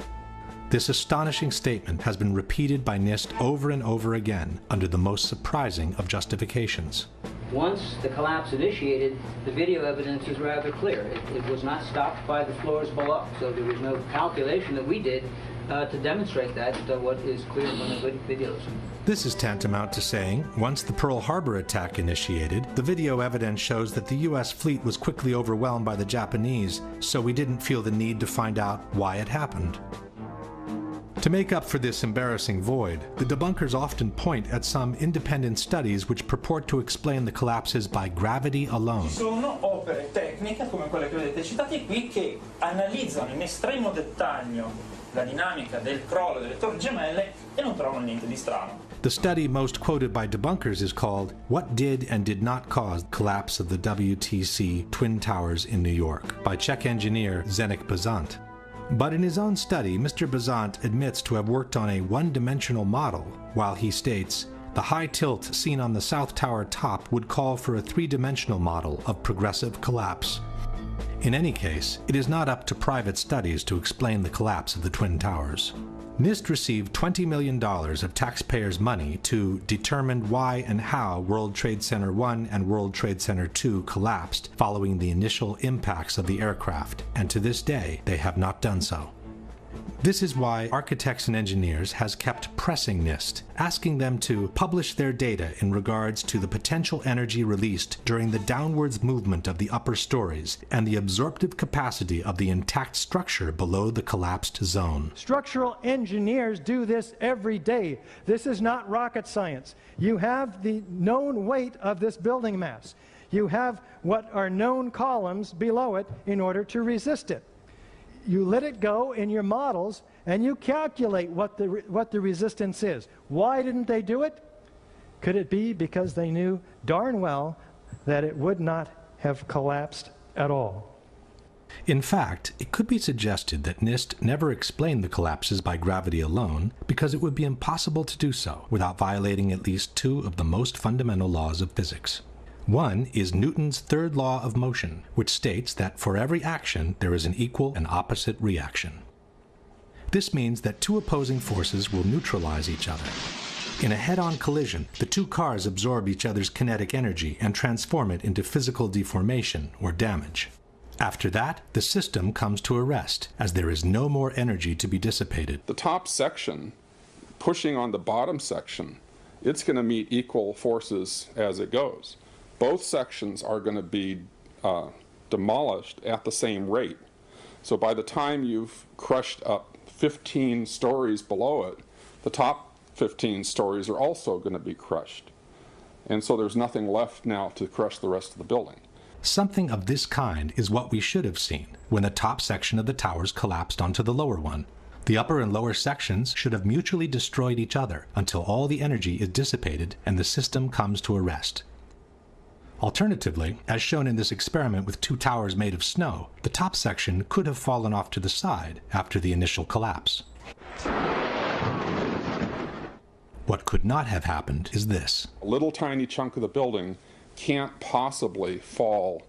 This astonishing statement has been repeated by NIST over and over again under the most surprising of justifications. Once the collapse initiated, the video evidence is rather clear. It was not stopped by the floors below, so there was no calculation that we did to demonstrate that, what is clear from the videos. This is tantamount to saying, once the Pearl Harbor attack initiated, the video evidence shows that the U.S. fleet was quickly overwhelmed by the Japanese, so we didn't feel the need to find out why it happened. To make up for this embarrassing void, the debunkers often point at some independent studies which purport to explain the collapses by gravity alone. Ci sono opere tecniche come quelle che vedete citate qui che analizzano in estremo dettaglio la dinamica del crollo delle torri gemelle e non trovano niente di strano. The study most quoted by debunkers is called What Did and Did Not Cause the Collapse of the WTC Twin Towers in New York by Czech engineer Zdeněk Bazant. But in his own study, Mr. Bazant admits to have worked on a one-dimensional model, while he states, the high tilt seen on the South Tower top would call for a three-dimensional model of progressive collapse. In any case, it is not up to private studies to explain the collapse of the Twin Towers. NIST received $20 million of taxpayers' money to determine why and how World Trade Center 1 and World Trade Center 2 collapsed following the initial impacts of the aircraft, and to this day they have not done so. This is why Architects and Engineers has kept pressing NIST, asking them to publish their data in regards to the potential energy released during the downwards movement of the upper stories and the absorptive capacity of the intact structure below the collapsed zone. Structural engineers do this every day. This is not rocket science. You have the known weight of this building mass. You have what are known columns below it in order to resist it. You let it go in your models and you calculate what the resistance is. Why didn't they do it? Could it be because they knew darn well that it would not have collapsed at all? In fact, it could be suggested that NIST never explained the collapses by gravity alone because it would be impossible to do so without violating at least two of the most fundamental laws of physics. One is Newton's third law of motion, which states that for every action there is an equal and opposite reaction. This means that two opposing forces will neutralize each other. In a head-on collision, the two cars absorb each other's kinetic energy and transform it into physical deformation or damage. After that, the system comes to a rest, as there is no more energy to be dissipated. The top section, pushing on the bottom section, it's going to meet equal forces as it goes. Both sections are going to be demolished at the same rate. So by the time you've crushed up 15 stories below it, the top 15 stories are also going to be crushed. And so there's nothing left now to crush the rest of the building. Something of this kind is what we should have seen when the top section of the towers collapsed onto the lower one. The upper and lower sections should have mutually destroyed each other until all the energy is dissipated and the system comes to a rest. Alternatively, as shown in this experiment with two towers made of snow, the top section could have fallen off to the side after the initial collapse. What could not have happened is this. A little tiny chunk of the building can't possibly fall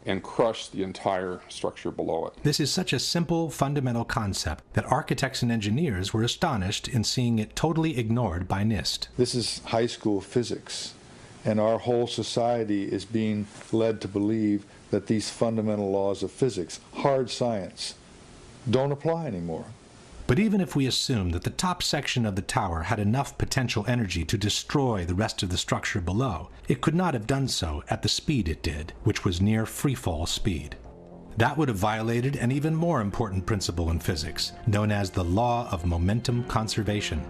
and crush the entire structure below it. This is such a simple, fundamental concept that architects and engineers were astonished in seeing it totally ignored by NIST. This is high school physics. And our whole society is being led to believe that these fundamental laws of physics, hard science, don't apply anymore. But even if we assume that the top section of the tower had enough potential energy to destroy the rest of the structure below, it could not have done so at the speed it did, which was near freefall speed. That would have violated an even more important principle in physics, known as the law of momentum conservation.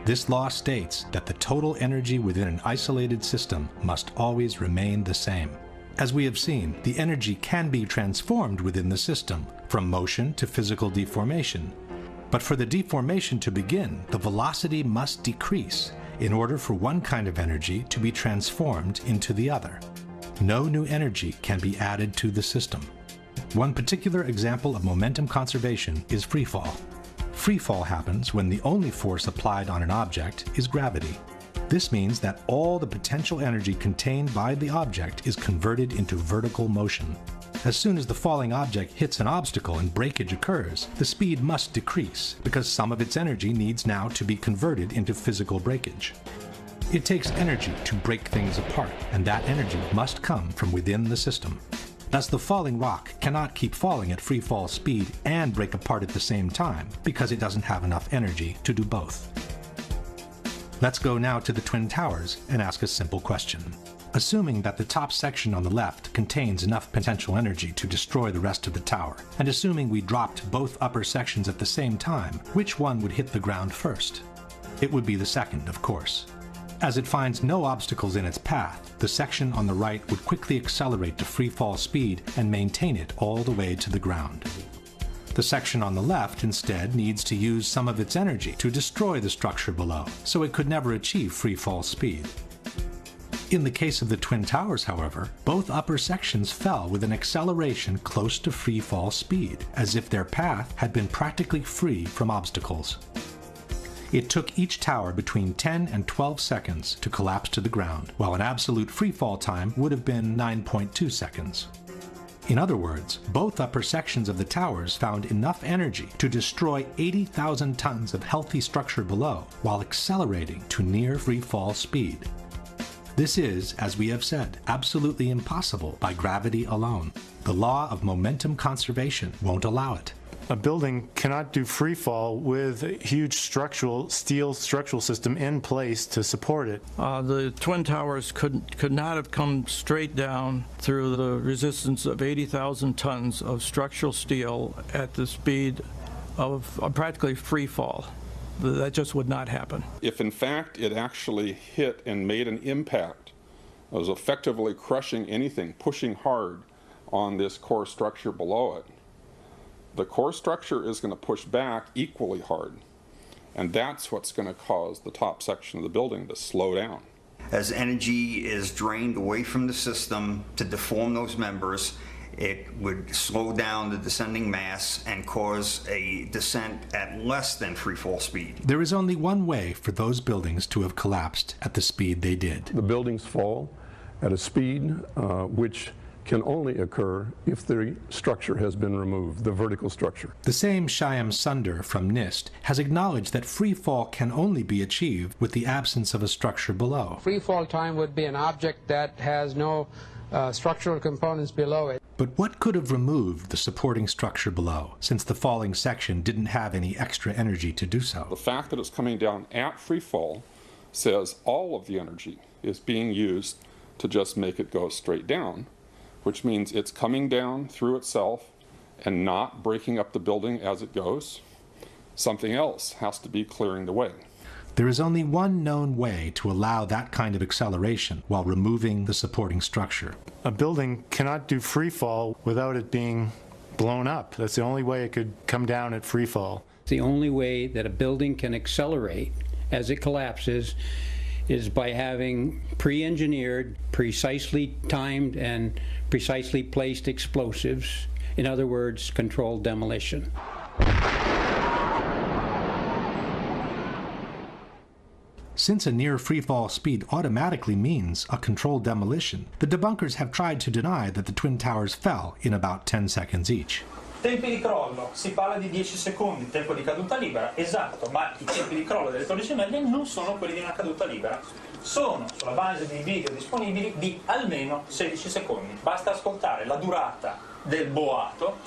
This law states that the total energy within an isolated system must always remain the same. As we have seen, the energy can be transformed within the system, from motion to physical deformation. But for the deformation to begin, the velocity must decrease in order for one kind of energy to be transformed into the other. No new energy can be added to the system. One particular example of momentum conservation is freefall. Freefall happens when the only force applied on an object is gravity. This means that all the potential energy contained by the object is converted into vertical motion. As soon as the falling object hits an obstacle and breakage occurs, the speed must decrease because some of its energy needs now to be converted into physical breakage. It takes energy to break things apart, and that energy must come from within the system. Thus, the falling rock cannot keep falling at free fall speed and break apart at the same time because it doesn't have enough energy to do both. Let's go now to the Twin Towers and ask a simple question. Assuming that the top section on the left contains enough potential energy to destroy the rest of the tower, and assuming we dropped both upper sections at the same time, which one would hit the ground first? It would be the second, of course. As it finds no obstacles in its path, the section on the right would quickly accelerate to free fall speed and maintain it all the way to the ground. The section on the left instead needs to use some of its energy to destroy the structure below, so it could never achieve free fall speed. In the case of the Twin Towers, however, both upper sections fell with an acceleration close to free fall speed, as if their path had been practically free from obstacles. It took each tower between 10 and 12 seconds to collapse to the ground, while an absolute freefall time would have been 9.2 seconds. In other words, both upper sections of the towers found enough energy to destroy 80,000 tons of healthy structure below, while accelerating to near freefall speed. This is, as we have said, absolutely impossible by gravity alone. The law of momentum conservation won't allow it. A building cannot do free fall with a huge steel structural system in place to support it. The Twin Towers could not have come straight down through the resistance of 80,000 tons of structural steel at the speed of practically free fall. That just would not happen. If in fact it actually hit and made an impact, it was effectively crushing anything, pushing hard on this core structure below it, the core structure is going to push back equally hard, and that's what's going to cause the top section of the building to slow down. As energy is drained away from the system to deform those members, it would slow down the descending mass and cause a descent at less than free fall speed. There is only one way for those buildings to have collapsed at the speed they did. The buildings fall at a speed which can only occur if the structure has been removed, the vertical structure. The same Shyam Sunder from NIST has acknowledged that free fall can only be achieved with the absence of a structure below. Free fall time would be an object that has no structural components below it. But what could have removed the supporting structure below, since the falling section didn't have any extra energy to do so? The fact that it's coming down at free fall says all of the energy is being used to just make it go straight down, which means it's coming down through itself and not breaking up the building as it goes. Something else has to be clearing the way. There is only one known way to allow that kind of acceleration while removing the supporting structure. A building cannot do free fall without it being blown up. That's the only way it could come down at free fall. The only way that a building can accelerate as it collapses is by having pre-engineered, precisely timed, and precisely placed explosives. In other words, controlled demolition. Since a near freefall speed automatically means a controlled demolition, the debunkers have tried to deny that the Twin Towers fell in about 10 seconds each. Tempi di crollo, si parla di 10 secondi, tempo di caduta libera, esatto, ma i tempi di crollo delle torri gemelle non sono quelli di una caduta libera, sono, sulla base dei video disponibili, di almeno 16 secondi. Basta ascoltare la durata del boato.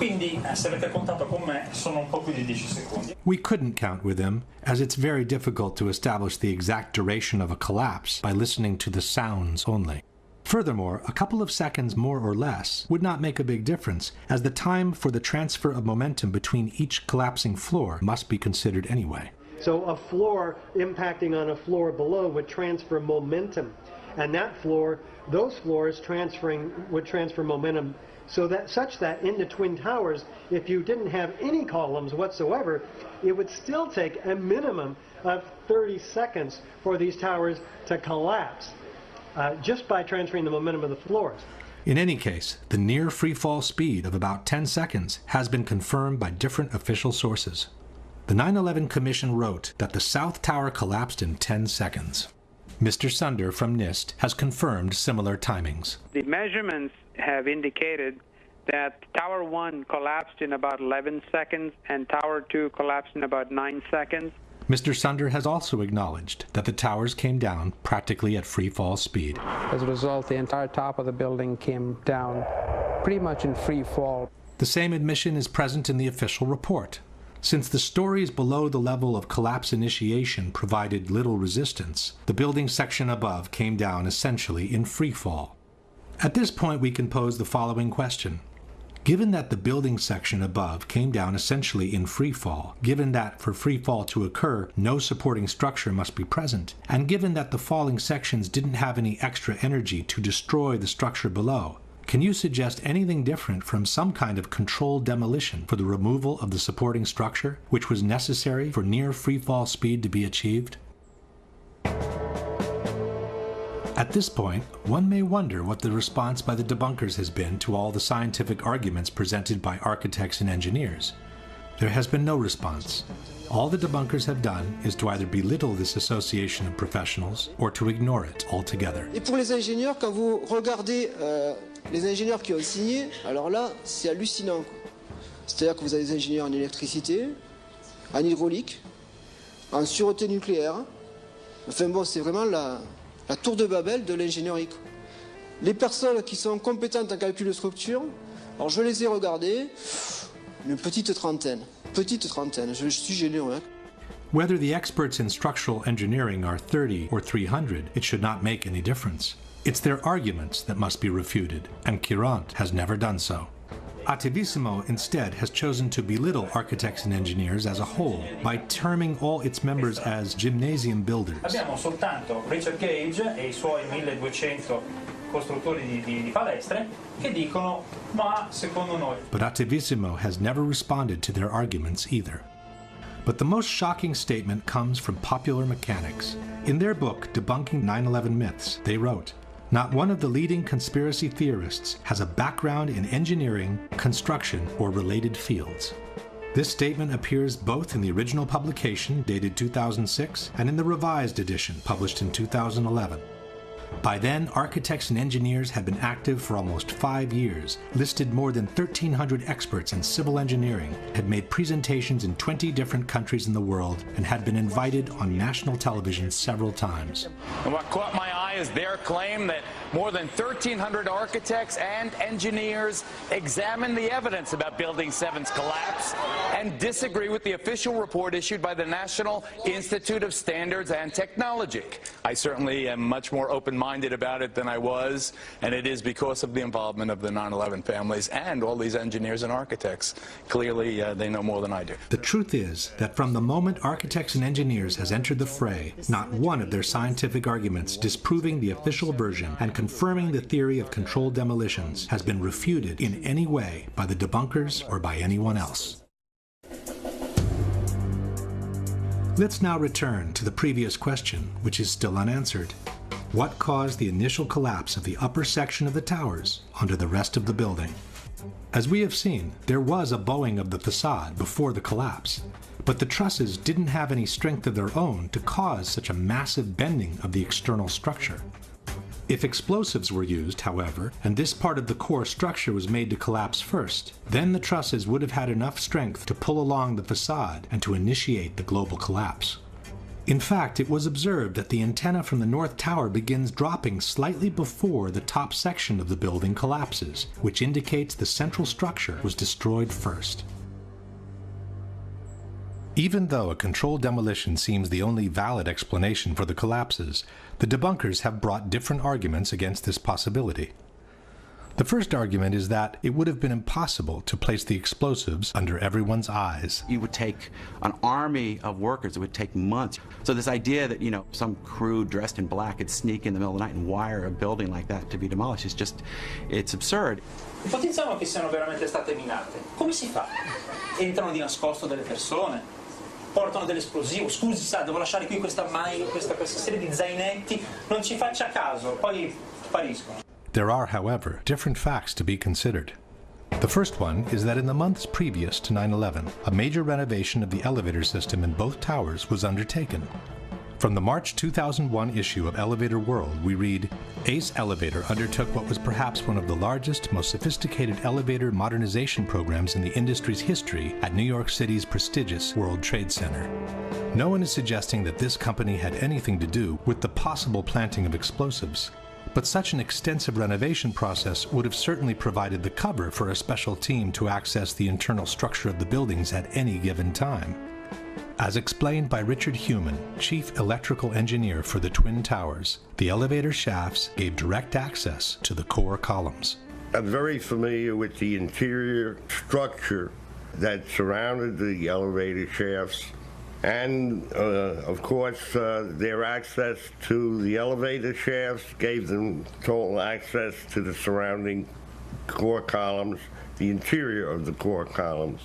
Quindi, se avete contato con me, sono un po' più di 10 secondi. We couldn't count with him, as it's very difficult to establish the exact duration of a collapse by listening to the sounds only. Furthermore, a couple of seconds more or less would not make a big difference, as the time for the transfer of momentum between each collapsing floor must be considered anyway. So a floor impacting on a floor below would transfer momentum, and that floor, those floors would transfer momentum such that in the Twin Towers, if you didn't have any columns whatsoever, it would still take a minimum of 30 seconds for these towers to collapse, just by transferring the momentum of the floors. In any case, the near freefall speed of about 10 seconds has been confirmed by different official sources. The 9/11 Commission wrote that the South Tower collapsed in 10 seconds. Mr. Sunder from NIST has confirmed similar timings. The measurements have indicated that Tower 1 collapsed in about 11 seconds and Tower 2 collapsed in about 9 seconds. Mr. Sunder has also acknowledged that the towers came down practically at free fall speed. As a result, the entire top of the building came down pretty much in free fall. The same admission is present in the official report. Since the stories below the level of collapse initiation provided little resistance, the building section above came down essentially in free fall. At this point, we can pose the following question. Given that the building section above came down essentially in free fall, given that for free fall to occur, no supporting structure must be present, and given that the falling sections didn't have any extra energy to destroy the structure below, can you suggest anything different from some kind of controlled demolition for the removal of the supporting structure, which was necessary for near free fall speed to be achieved? At this point, one may wonder what the response by the debunkers has been to all the scientific arguments presented by architects and engineers. There has been no response. All the debunkers have done is to either belittle this association of professionals or to ignore it altogether. Et pour les ingénieurs, quand vous regardez les ingénieurs qui ont signé, alors là, c'est hallucinant. C'est-à-dire que vous avez des ingénieurs en électricité, en hydraulique, en sûreté nucléaire. Enfin bon, c'est vraiment la tour de Babel de l'ingénierie. Les personnes qui sont compétentes en calcul de structure, alors je les ai regardées, une petite trentaine, je suis généreux. Whether the experts in structural engineering are 30 or 300, it should not make any difference. It's their arguments that must be refuted, and Courant has never done so. Attivissimo instead has chosen to belittle architects and engineers as a whole by terming all its members as gymnasium builders. Abbiamo soltanto Richard Gage e i suoi 1200 costruttori di palestre che dicono ma secondo noi. But Attivissimo has never responded to their arguments either. But the most shocking statement comes from Popular Mechanics. In their book, Debunking 9/11 Myths, they wrote, "Not one of the leading conspiracy theorists has a background in engineering, construction, or related fields." This statement appears both in the original publication, dated 2006, and in the revised edition, published in 2011. By then, architects and engineers had been active for almost 5 years, listed more than 1,300 experts in civil engineering, had made presentations in 20 different countries in the world, and had been invited on national television several times. And what caught my eye is their claim that more than 1,300 architects and engineers examined the evidence about Building 7's collapse and disagree with the official report issued by the National Institute of Standards and Technology. I certainly am much more open-minded about it than I was, and it is because of the involvement of the 9/11 families and all these engineers and architects. Clearly, they know more than I do. The truth is that from the moment architects and engineers has entered the fray, not one of their scientific arguments disproving the official version and confirming the theory of controlled demolitions has been refuted in any way by the debunkers or by anyone else. Let's now return to the previous question, which is still unanswered. What caused the initial collapse of the upper section of the towers onto the rest of the building? As we have seen, there was a bowing of the facade before the collapse, but the trusses didn't have any strength of their own to cause such a massive bending of the external structure. If explosives were used, however, and this part of the core structure was made to collapse first, then the trusses would have had enough strength to pull along the facade and to initiate the global collapse. In fact, it was observed that the antenna from the north tower begins dropping slightly before the top section of the building collapses, which indicates the central structure was destroyed first. Even though a controlled demolition seems the only valid explanation for the collapses, the debunkers have brought different arguments against this possibility. The first argument is that it would have been impossible to place the explosives under everyone's eyes. You would take an army of workers, it would take months. So this idea that, some crew dressed in black could sneak in the middle of the night and wire a building like that to be demolished is just, it's absurd. Ipotizziamo che siano veramente state minate. Come si fa? Entrano di nascosto delle persone, portano dell'esplosivo, scusi sa, devo lasciare qui questa serie di zainetti, non ci faccia caso, poi spariscono. There are, however, different facts to be considered. The first one is that in the months previous to 9/11, a major renovation of the elevator system in both towers was undertaken. From the March 2001 issue of Elevator World, we read, Ace Elevator undertook what was perhaps one of the largest, most sophisticated elevator modernization programs in the industry's history at New York City's prestigious World Trade Center. No one is suggesting that this company had anything to do with the possible planting of explosives. But such an extensive renovation process would have certainly provided the cover for a special team to access the internal structure of the buildings at any given time. As explained by Richard Heumann, Chief Electrical Engineer for the Twin Towers, the elevator shafts gave direct access to the core columns. I'm very familiar with the interior structure that surrounded the elevator shafts. And, of course, their access to the elevator shafts gave them total access to the surrounding core columns, the interior of the core columns.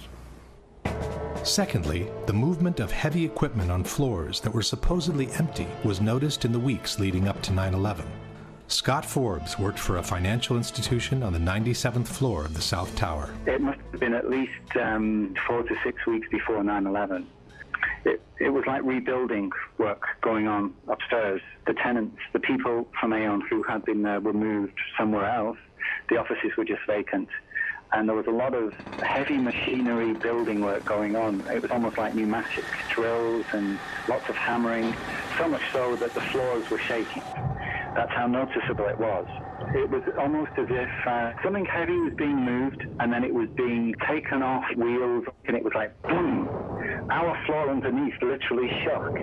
Secondly, the movement of heavy equipment on floors that were supposedly empty was noticed in the weeks leading up to 9/11. Scott Forbes worked for a financial institution on the 97th floor of the South Tower. It must have been at least 4 to 6 weeks before 9/11. It was like rebuilding work going on upstairs. The tenants, the people from Aon who had been there were moved somewhere else. The offices were just vacant. And there was a lot of heavy machinery building work going on. It was almost like pneumatic drills and lots of hammering, so much so that the floors were shaking. That's how noticeable it was. It was almost as if something heavy was being moved and then it was being taken off wheels, and it was like, boom. Our floor underneath literally shook.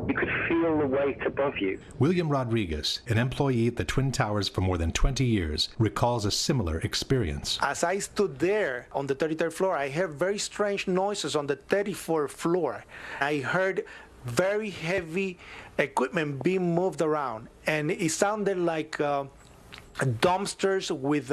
You could feel the weight above you. William Rodriguez, an employee at the Twin Towers for more than 20 years, recalls a similar experience. As I stood there on the 33rd floor, I heard very strange noises on the 34th floor. I heard very heavy equipment being moved around, and it sounded like dumpsters with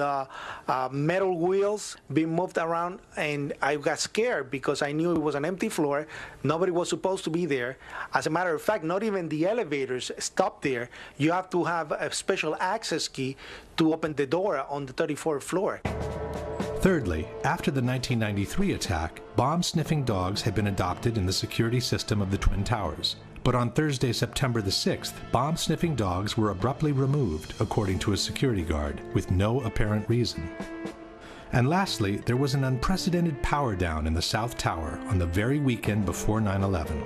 metal wheels being moved around, and I got scared because I knew it was an empty floor. Nobody was supposed to be there. As a matter of fact, not even the elevators stopped there. You have to have a special access key to open the door on the 34th floor. Thirdly, after the 1993 attack, bomb-sniffing dogs had been adopted in the security system of the Twin Towers. But on Thursday, September the 6th, bomb-sniffing dogs were abruptly removed, according to a security guard, with no apparent reason. And lastly, there was an unprecedented power down in the South Tower on the very weekend before 9/11.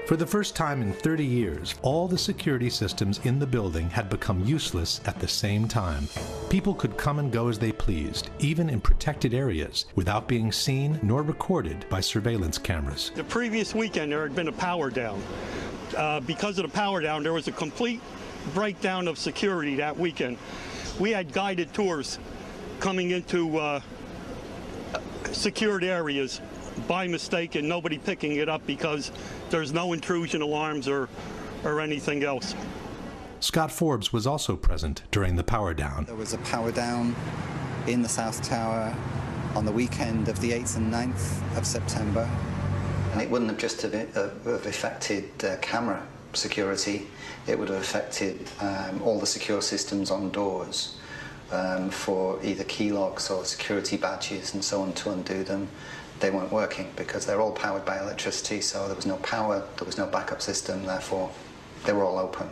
For the first time in 30 years, all the security systems in the building had become useless at the same time. People could come and go as they pleased, even in protected areas, without being seen nor recorded by surveillance cameras. The previous weekend, there had been a power down. Because of the power down, there was a complete breakdown of security that weekend. We had guided tours coming into secured areas by mistake and nobody picking it up because there's no intrusion alarms or anything else. Scott Forbes was also present during the power down. There was a power down in the South Tower on the weekend of the 8th and 9th of September. And it wouldn't have just have affected camera security, it would have affected all the secure systems on doors for either key locks or security badges and so on. To undo them, they weren't working because they're all powered by electricity, so there was no power, there was no backup system, therefore they were all open.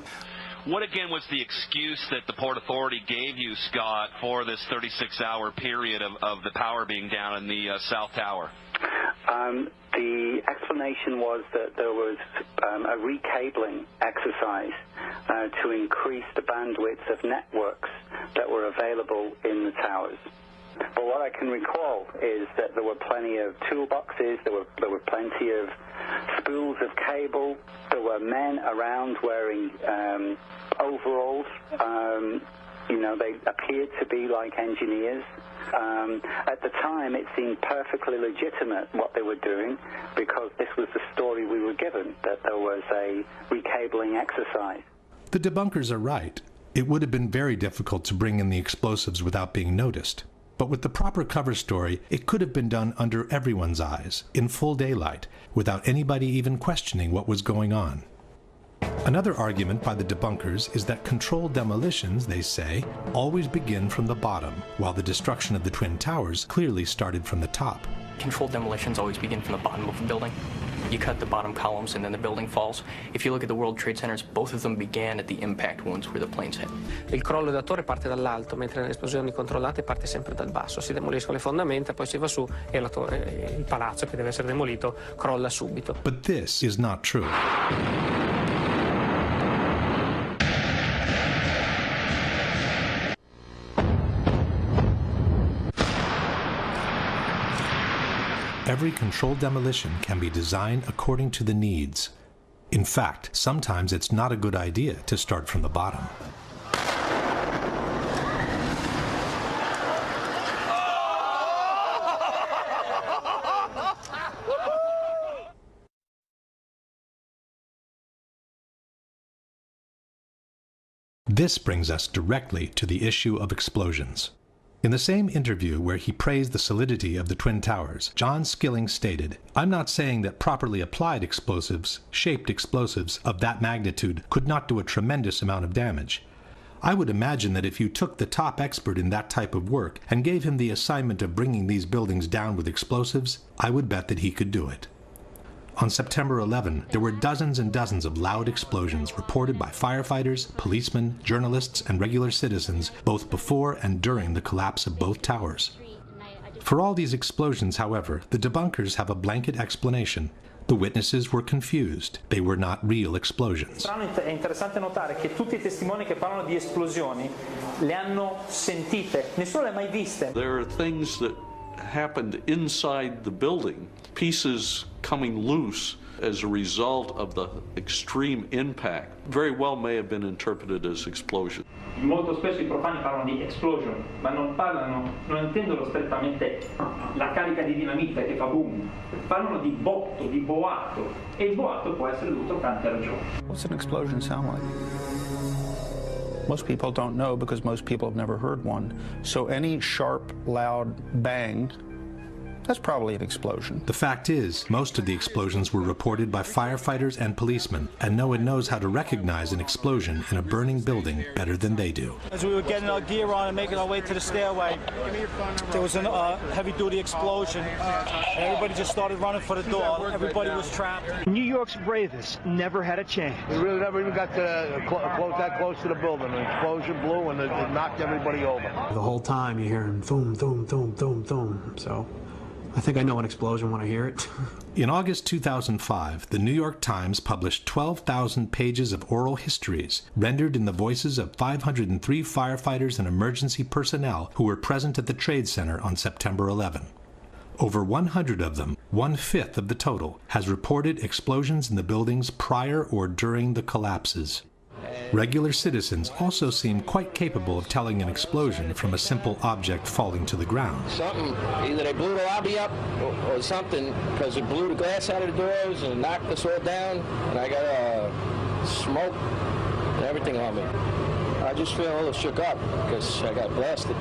What again was the excuse that the Port Authority gave you, Scott, for this 36-hour period of the power being down in the South Tower? The explanation was that there was a recabling exercise to increase the bandwidth of networks that were available in the towers. But what I can recall is that there were plenty of toolboxes, there were plenty of spools of cable, there were men around wearing overalls. They appeared to be like engineers. At the time, it seemed perfectly legitimate what they were doing because this was the story we were given, that there was a recabling exercise. The debunkers are right. It would have been very difficult to bring in the explosives without being noticed. But with the proper cover story, it could have been done under everyone's eyes, in full daylight, without anybody even questioning what was going on. Another argument by the debunkers is that controlled demolitions, they say, always begin from the bottom, while the destruction of the Twin Towers clearly started from the top. Controlled demolitions always begin from the bottom of a building. You cut the bottom columns and then the building falls. If you look at the World Trade Centers, both of them began at the impact wounds where the planes hit. Il crollo della torre parte dall'alto, mentre nelle esplosioni controllate parte sempre dal basso. Si demoliscono le fondamenta, poi si va su e la torre, il palazzo che deve essere demolito, crolla subito. But this is not true. Every controlled demolition can be designed according to the needs. In fact, sometimes it's not a good idea to start from the bottom. This brings us directly to the issue of explosions. In the same interview where he praised the solidity of the Twin Towers, John Skilling stated, "I'm not saying that properly applied explosives, shaped explosives of that magnitude could not do a tremendous amount of damage. I would imagine that if you took the top expert in that type of work and gave him the assignment of bringing these buildings down with explosives, I would bet that he could do it." On September 11, there were dozens and dozens of loud explosions reported by firefighters, policemen, journalists, and regular citizens both before and during the collapse of both towers. For all these explosions, however, the debunkers have a blanket explanation. The witnesses were confused. They were not real explosions. È interessante notare che tutti i testimoni che parlano di esplosioni le hanno sentite, nessuno le ha mai viste. There are things that happened inside the building, pieces coming loose as a result of the extreme impact, very well may have been interpreted as explosion. Molto spesso i profani parlano di explosion, ma non intendono strettamente la carica di dinamite che fa boom, parlano di botto, di boato, e il boato può essere dovuto a tante ragioni. What's an explosion sound like? Most people don't know because most people have never heard one. So any sharp, loud bang, that's probably an explosion. The fact is, most of the explosions were reported by firefighters and policemen, and no one knows how to recognize an explosion in a burning building better than they do. As we were getting our gear on and making our way to the stairway, there was a heavy-duty explosion. Everybody just started running for the door. Everybody was trapped. New York's bravest never had a chance. We really never even got to that close to the building. An explosion blew and it knocked everybody over. The whole time you're hearing boom, boom, boom, boom, boom. So I think I know an explosion when I hear it. In August 2005, the New York Times published 12,000 pages of oral histories, rendered in the voices of 503 firefighters and emergency personnel who were present at the Trade Center on September 11. Over 100 of them, 1/5 of the total, has reported explosions in the buildings prior or during the collapses. Regular citizens also seem quite capable of telling an explosion from a simple object falling to the ground. Something, either they blew the lobby up or something, because it blew the glass out of the doors and knocked us all down, and I got smoke and everything on me. I just feel a little shook up because I got blasted,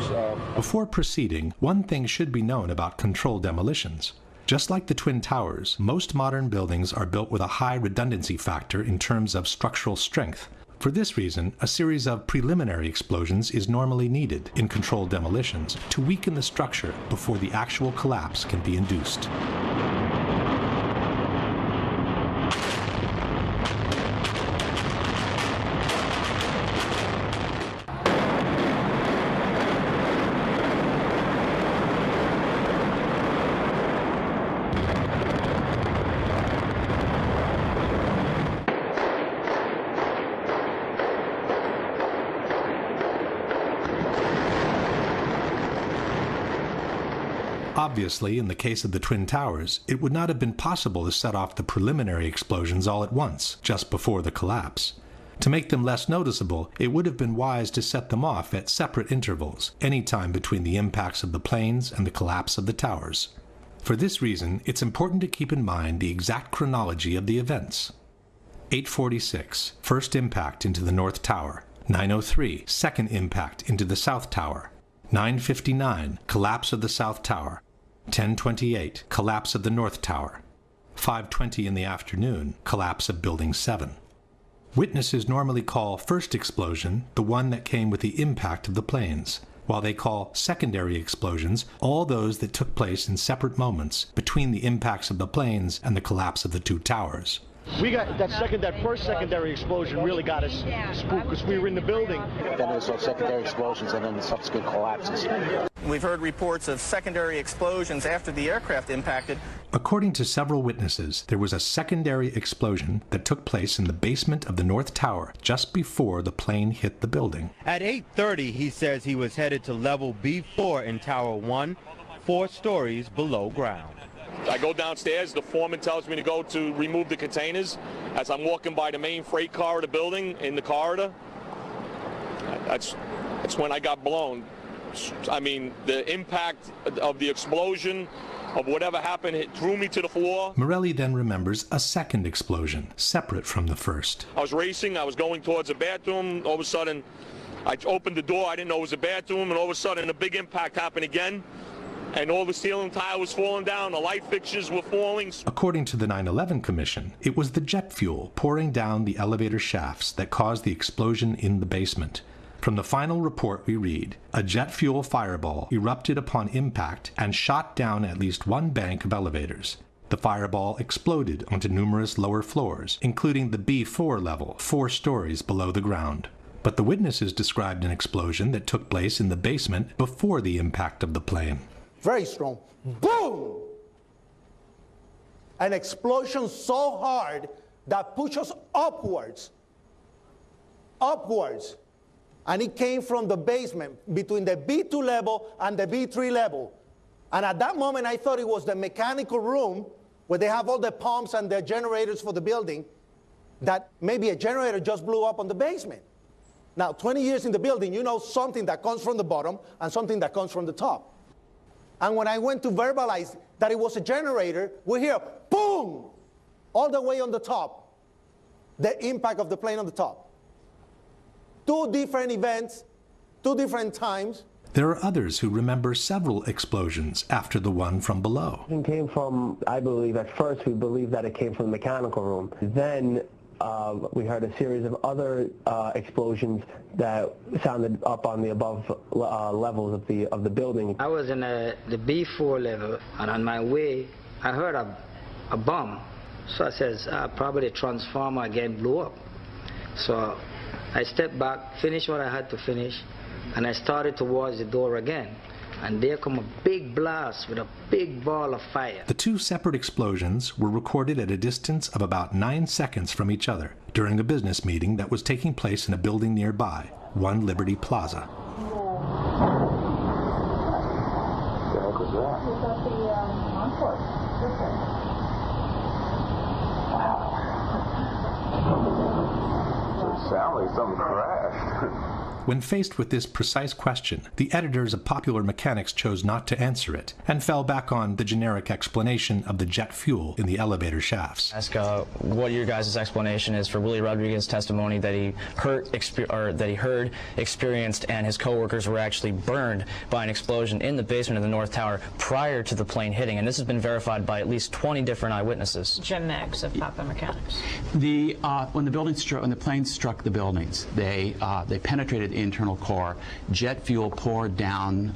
so. Before proceeding, one thing should be known about controlled demolitions. Just like the Twin Towers, most modern buildings are built with a high redundancy factor in terms of structural strength. For this reason, a series of preliminary explosions is normally needed in controlled demolitions to weaken the structure before the actual collapse can be induced. Obviously, in the case of the Twin Towers, it would not have been possible to set off the preliminary explosions all at once, just before the collapse. To make them less noticeable, it would have been wise to set them off at separate intervals, any time between the impacts of the planes and the collapse of the towers. For this reason, it's important to keep in mind the exact chronology of the events. 8:46, first impact into the North Tower. 9:03, second impact into the South Tower. 9:59, collapse of the South Tower. 10:28, collapse of the North Tower. 5:20 in the afternoon, collapse of Building 7. Witnesses normally call first explosion the one that came with the impact of the planes, while they call secondary explosions all those that took place in separate moments between the impacts of the planes and the collapse of the two towers. We got that first secondary explosion really got us spooked because we were in the building. Then there was secondary explosions and then the subsequent collapses. We've heard reports of secondary explosions after the aircraft impacted. According to several witnesses, there was a secondary explosion that took place in the basement of the North Tower just before the plane hit the building. At 8:30, he says he was headed to level B4 in Tower 1, 4 stories below ground. I go downstairs, the foreman tells me to go to remove the containers. As I'm walking by the main freight car of the building, in the corridor, that's when I got blown. I mean, the impact of the explosion, of whatever happened, it threw me to the floor. Morelli then remembers a second explosion, separate from the first. I was racing, I was going towards the bathroom. All of a sudden, I opened the door, I didn't know it was a bathroom, and all of a sudden a big impact happened again. And all the ceiling tile was falling down, the light fixtures were falling. According to the 9/11 Commission, it was the jet fuel pouring down the elevator shafts that caused the explosion in the basement. From the final report we read, a jet fuel fireball erupted upon impact and shot down at least one bank of elevators. The fireball exploded onto numerous lower floors, including the B4 level, 4 stories below the ground. But the witnesses described an explosion that took place in the basement before the impact of the plane. Very strong. Boom! An explosion so hard that pushed us upwards. Upwards. And it came from the basement between the B2 level and the B3 level. And at that moment, I thought it was the mechanical room where they have all the pumps and the generators for the building, that maybe a generator just blew up on the basement. Now, 20 years in the building, you know something that comes from the bottom and something that comes from the top. And when I went to verbalize that it was a generator, we hear, boom, all the way on the top, the impact of the plane on the top. 2 different events, 2 different times. There are others who remember several explosions after the one from below. It came from, I believe, at first we believed that it came from the mechanical room. Then we heard a series of other explosions that sounded up on the above levels of the building. I was in the B4 level, and on my way, I heard a bomb. So I says, probably the transformer again blew up. So I stepped back, finished what I had to finish, and I started towards the door again. And there come a big blast with a big ball of fire. The 2 separate explosions were recorded at a distance of about 9 seconds from each other during a business meeting that was taking place in a building nearby, 1 Liberty Plaza. Sound like something crashed. When faced with this precise question, the editors of Popular Mechanics chose not to answer it, and fell back on the generic explanation of the jet fuel in the elevator shafts. Ask what your guys' explanation is for Willie Rodriguez's testimony that he heard, experienced, and his coworkers were actually burned by an explosion in the basement of the North Tower prior to the plane hitting, and this has been verified by at least 20 different eyewitnesses. Jim Meggs of Popular Mechanics. When the plane struck the buildings, they penetrated the internal core. Jet fuel poured down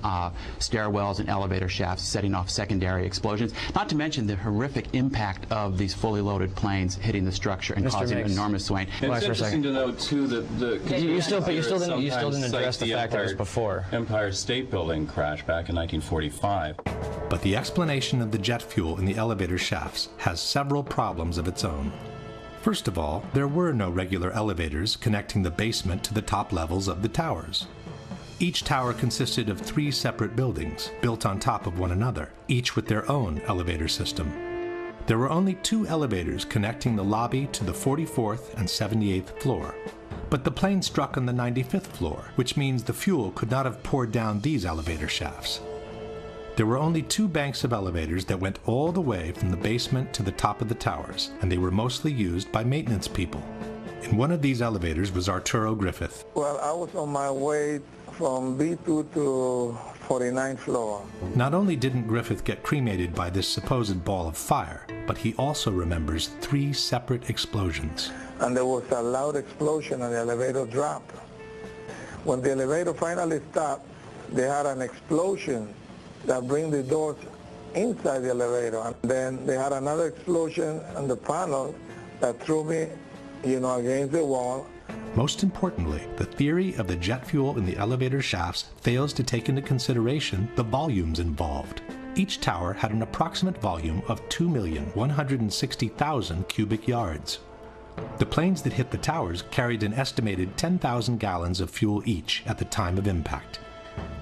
stairwells and elevator shafts, setting off secondary explosions. Not to mention the horrific impact of these fully loaded planes hitting the structure and causing enormous swaying. It's interesting to note too that you still didn't address the fact that it was before Empire State Building crash back in 1945. But the explanation of the jet fuel in the elevator shafts has several problems of its own. First of all, there were no regular elevators connecting the basement to the top levels of the towers. Each tower consisted of 3 separate buildings, built on top of one another, each with their own elevator system. There were only 2 elevators connecting the lobby to the 44th and 78th floor. But the plane struck on the 95th floor, which means the fuel could not have poured down these elevator shafts. There were only 2 banks of elevators that went all the way from the basement to the top of the towers, and they were mostly used by maintenance people. In one of these elevators was Arturo Griffith. Well, I was on my way from B2 to 49th floor. Not only didn't Griffith get cremated by this supposed ball of fire, but he also remembers 3 separate explosions. And there was a loud explosion and the elevator dropped. When the elevator finally stopped, they had an explosion that bring the doors inside the elevator. And then they had another explosion on the panel that threw me, against the wall. Most importantly, the theory of the jet fuel in the elevator shafts fails to take into consideration the volumes involved. Each tower had an approximate volume of 2,160,000 cubic yards. The planes that hit the towers carried an estimated 10,000 gallons of fuel each at the time of impact.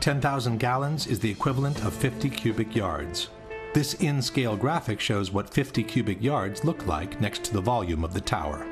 10,000 gallons is the equivalent of 50 cubic yards. This in-scale graphic shows what 50 cubic yards look like next to the volume of the tower.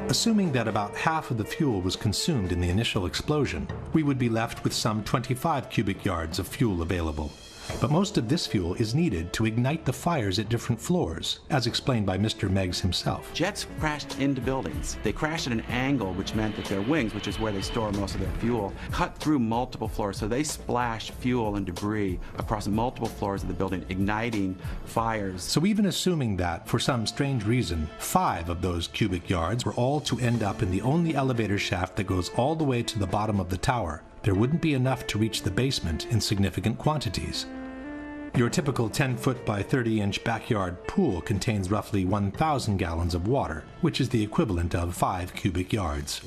Assuming that about half of the fuel was consumed in the initial explosion, we would be left with some 25 cubic yards of fuel available. But most of this fuel is needed to ignite the fires at different floors, as explained by Mr. Meggs himself. Jets crashed into buildings. They crashed at an angle, which meant that their wings, which is where they store most of their fuel, cut through multiple floors. So they splashed fuel and debris across multiple floors of the building, igniting fires. So even assuming that, for some strange reason, 5 of those cubic yards were all to end up in the only elevator shaft that goes all the way to the bottom of the tower, there wouldn't be enough to reach the basement in significant quantities. Your typical 10-foot by 30-inch backyard pool contains roughly 1,000 gallons of water, which is the equivalent of 5 cubic yards.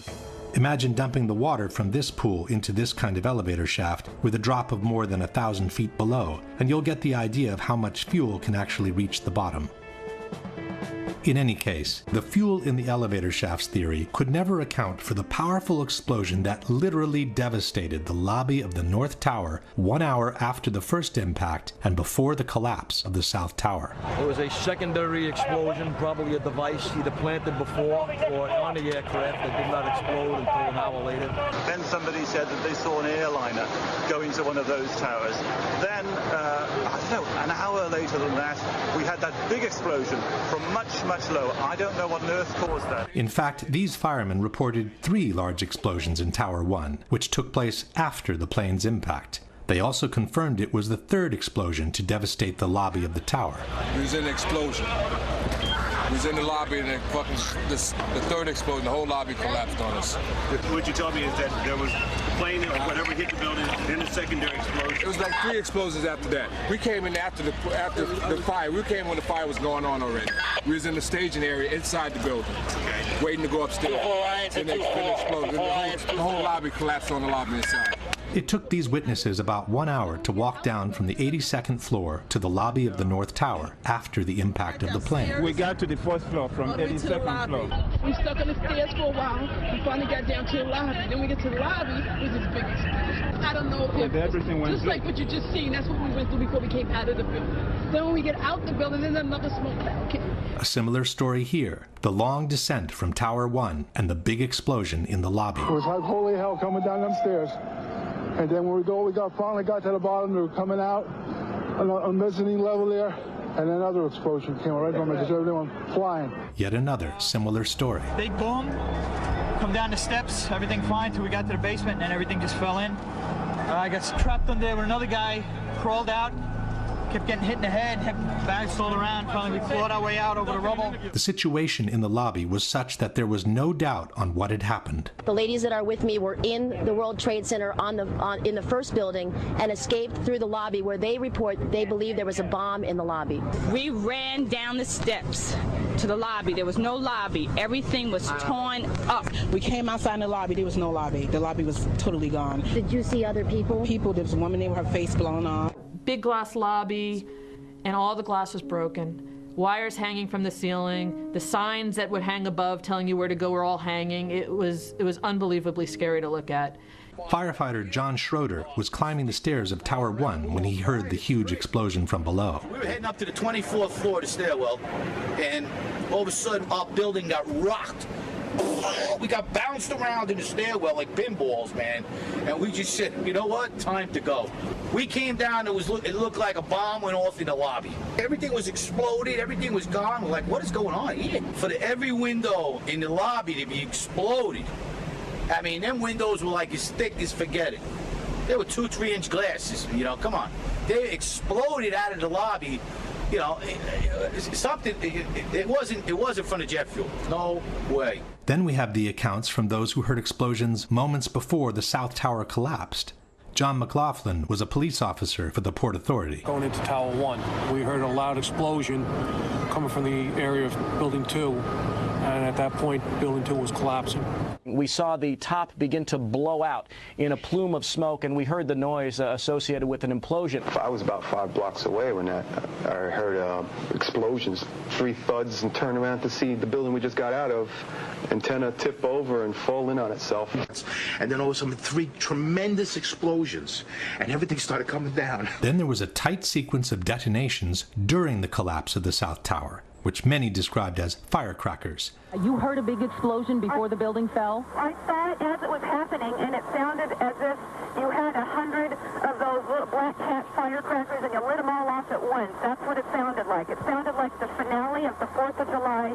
Imagine dumping the water from this pool into this kind of elevator shaft with a drop of more than 1,000 feet below, and you'll get the idea of how much fuel can actually reach the bottom. In any case, the fuel in the elevator shafts theory could never account for the powerful explosion that literally devastated the lobby of the North Tower 1 hour after the first impact and before the collapse of the South Tower. There was a secondary explosion, probably a device either planted before or on the aircraft that did not explode until an hour later. Then somebody said that they saw an airliner go into one of those towers. Then, I don't know, an hour later than that, we had that big explosion from much lower. I don't know what on earth caused that. In fact, these firemen reported 3 large explosions in Tower 1, which took place after the plane's impact. They also confirmed it was the 3rd explosion to devastate the lobby of the tower. It was an explosion. It was in the lobby, and the 3rd explosion, the whole lobby collapsed on us. What you told me is that there was a plane or whatever hit the building, then a secondary explosion. It was like 3 explosions after that. We came in after the fire. We came when the fire was going on already. We was in the staging area inside the building, waiting to go upstairs. Then it exploded. The whole lobby collapsed on the lobby inside. It took these witnesses about 1 hour to walk down from the 82nd floor to the lobby of the North Tower after the impact of the plane. We got to the 4th floor from 82nd floor. We stuck on the stairs for a while. We finally got down to the lobby. Then we get to the lobby, it was this big explosion. I don't know if everything went just like what you just seen, that's what we went through before we came out of the building. Then when we get out the building, then another smoke cloud came. A similar story here, the long descent from Tower 1 and the big explosion in the lobby. It was like holy hell coming down them stairs. And then when we finally got to the bottom, we were coming out on the mezzanine level there, and another explosion came right from it, just everyone flying. Yet another similar story. Big boom, come down the steps, everything fine till we got to the basement, and then everything just fell in. I got trapped under there with another guy, crawled out, kept getting hit in the head, bounced all around. Finally, we clawed our way out over the rubble. The situation in the lobby was such that there was no doubt on what had happened. The ladies that are with me were in the World Trade Center in the first building and escaped through the lobby, where they report they believe there was a bomb in the lobby. We ran down the steps to the lobby. There was no lobby. Everything was torn up. We came outside in the lobby. There was no lobby. The lobby was totally gone. Did you see other people? There was a woman there with her face blown off. Big glass lobby, and all the glass was broken. wires hanging from the ceiling, the signs that would hang above telling you where to go were all hanging. It was unbelievably scary to look at. Firefighter John Schroeder was climbing the stairs of Tower 1 when he heard the huge explosion from below. We were heading up to the 24th floor of the stairwell, and all of a sudden our building got rocked. We got bounced around in the stairwell like pinballs, man. And we just said, you know what? Time to go. We came down, it looked like a bomb went off in the lobby. Everything was exploded, everything was gone. We're like, what is going on here? For every window in the lobby to be exploded. I mean, them windows were like as thick as forget it. They were 2-3 inch glasses, you know, come on. They exploded out of the lobby. You know, it wasn't from the jet fuel. No way. Then we have the accounts from those who heard explosions moments before the South Tower collapsed. John McLaughlin was a police officer for the Port Authority. Going into Tower 1, we heard a loud explosion coming from the area of Building 2, and at that point, Building 2 was collapsing. We saw the top begin to blow out in a plume of smoke, and we heard the noise associated with an implosion. I was about 5 blocks away when I heard explosions, 3 thuds, and turned around to see the building we just got out of, antenna tip over and fall in on itself. And then all of a sudden, 3 tremendous explosions, and everything started coming down. Then there was a tight sequence of detonations during the collapse of the South Tower, which many described as firecrackers. You heard a big explosion before the building fell? I saw it as it was happening, and it sounded as if you had 100 of those little black cat firecrackers and you lit them all off at once. That's what it sounded like. It sounded like the finale of the 4th of July.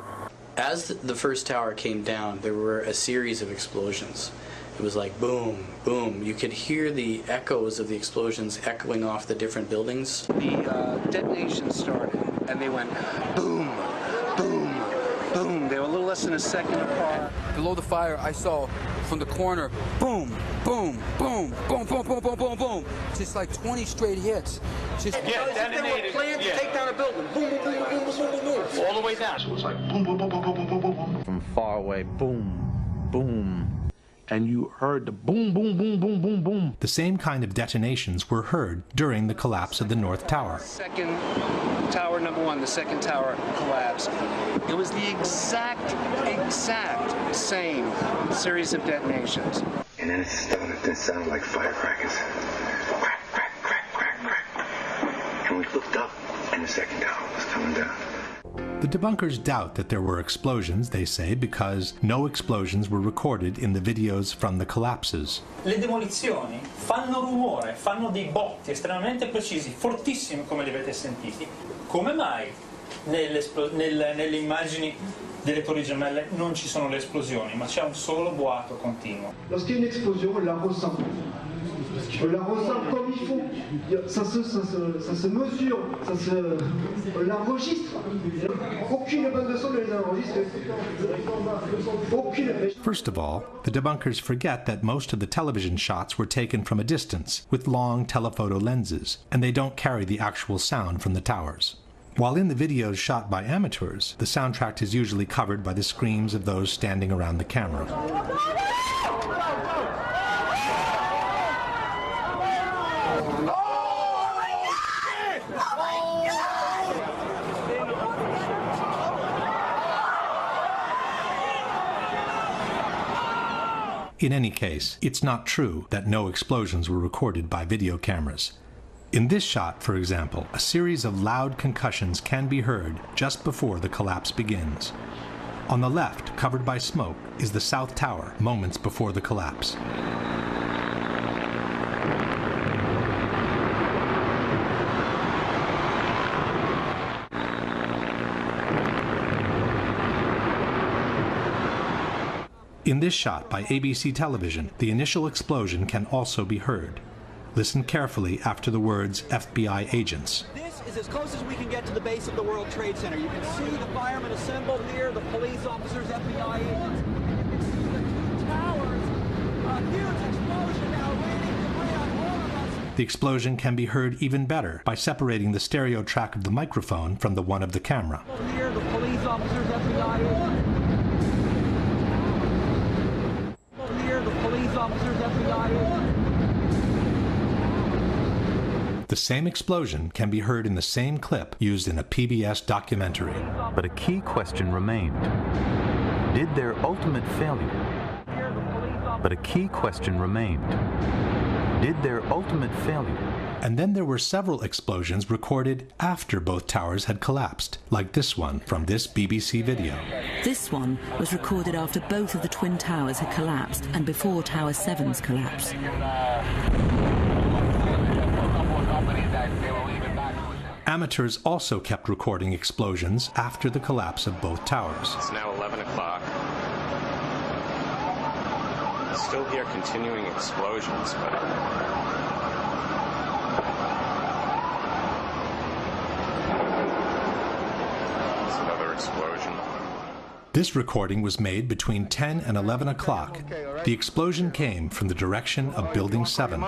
As the first tower came down, there were a series of explosions. It was like boom, boom. You could hear the echoes of the explosions echoing off the different buildings. The detonation started, and they went boom, boom, boom. They were a little less than a second apart. Below the fire, I saw from the corner, boom, boom, boom, boom, boom, boom, boom, boom, boom. Just like 20 straight hits. Just detonated. They were planned to take down a building. Boom, boom, boom, boom, boom, boom, boom, boom. All the way down. So it was like boom, boom, boom, boom, boom, boom, boom, boom. From far away, boom, boom. And you heard the boom, boom, boom, boom, boom, boom. The same kind of detonations were heard during the collapse of the North Tower. Second tower, number 1, the second tower collapsed. It was the exact same series of detonations. And then it started to sound like firecrackers. Crack, crack, crack, crack, crack. And we looked up, and the second tower was coming down. The debunkers doubt that there were explosions, they say, because no explosions were recorded in the videos from the collapses. Le demolizioni fanno rumore, fanno dei botti estremamente precisi, fortissimi come li avete sentiti. Come mai nelle immagini delle torri gemelle non ci sono le esplosioni, ma c'è un solo boato continuo? Lorsqu'il y a une explosion, on la ressent. On la ressent comme il faut. Ça se mesure, on l'enregistre. Aucune bande de son ne les enregistre. Aucune. First of all, the debunkers forget that most of the television shots were taken from a distance with long telephoto lenses, and they don't carry the actual sound from the towers. While in the videos shot by amateurs, the soundtrack is usually covered by the screams of those standing around the camera. In any case, it's not true that no explosions were recorded by video cameras. In this shot, for example, a series of loud concussions can be heard just before the collapse begins. On the left, covered by smoke, is the South Tower moments before the collapse. In this shot by ABC television, the initial explosion can also be heard. Listen carefully after the words FBI agents. This is as close as we can get to the base of the World Trade Center. You can see the firemen assembled here, the police officers, FBI agents. You can see the 2 towers. A huge explosion now raining debris on all of us. The explosion can be heard even better by separating the stereo track of the microphone from the one of the camera. Here, the police officers, FBI agents. Here, the police officers, FBI agents. The same explosion can be heard in the same clip used in a PBS documentary. But a key question remained. Did their ultimate failure... But a key question remained. Did their ultimate failure... And then there were several explosions recorded after both towers had collapsed, like this one from this BBC video. This one was recorded after both of the twin towers had collapsed and before Tower 7's collapse. Amateurs also kept recording explosions after the collapse of both towers. It's now 11 o'clock. Still hear continuing explosions, but... explosion. This recording was made between 10 and 11 o'clock. The explosion came from the direction of Building 7.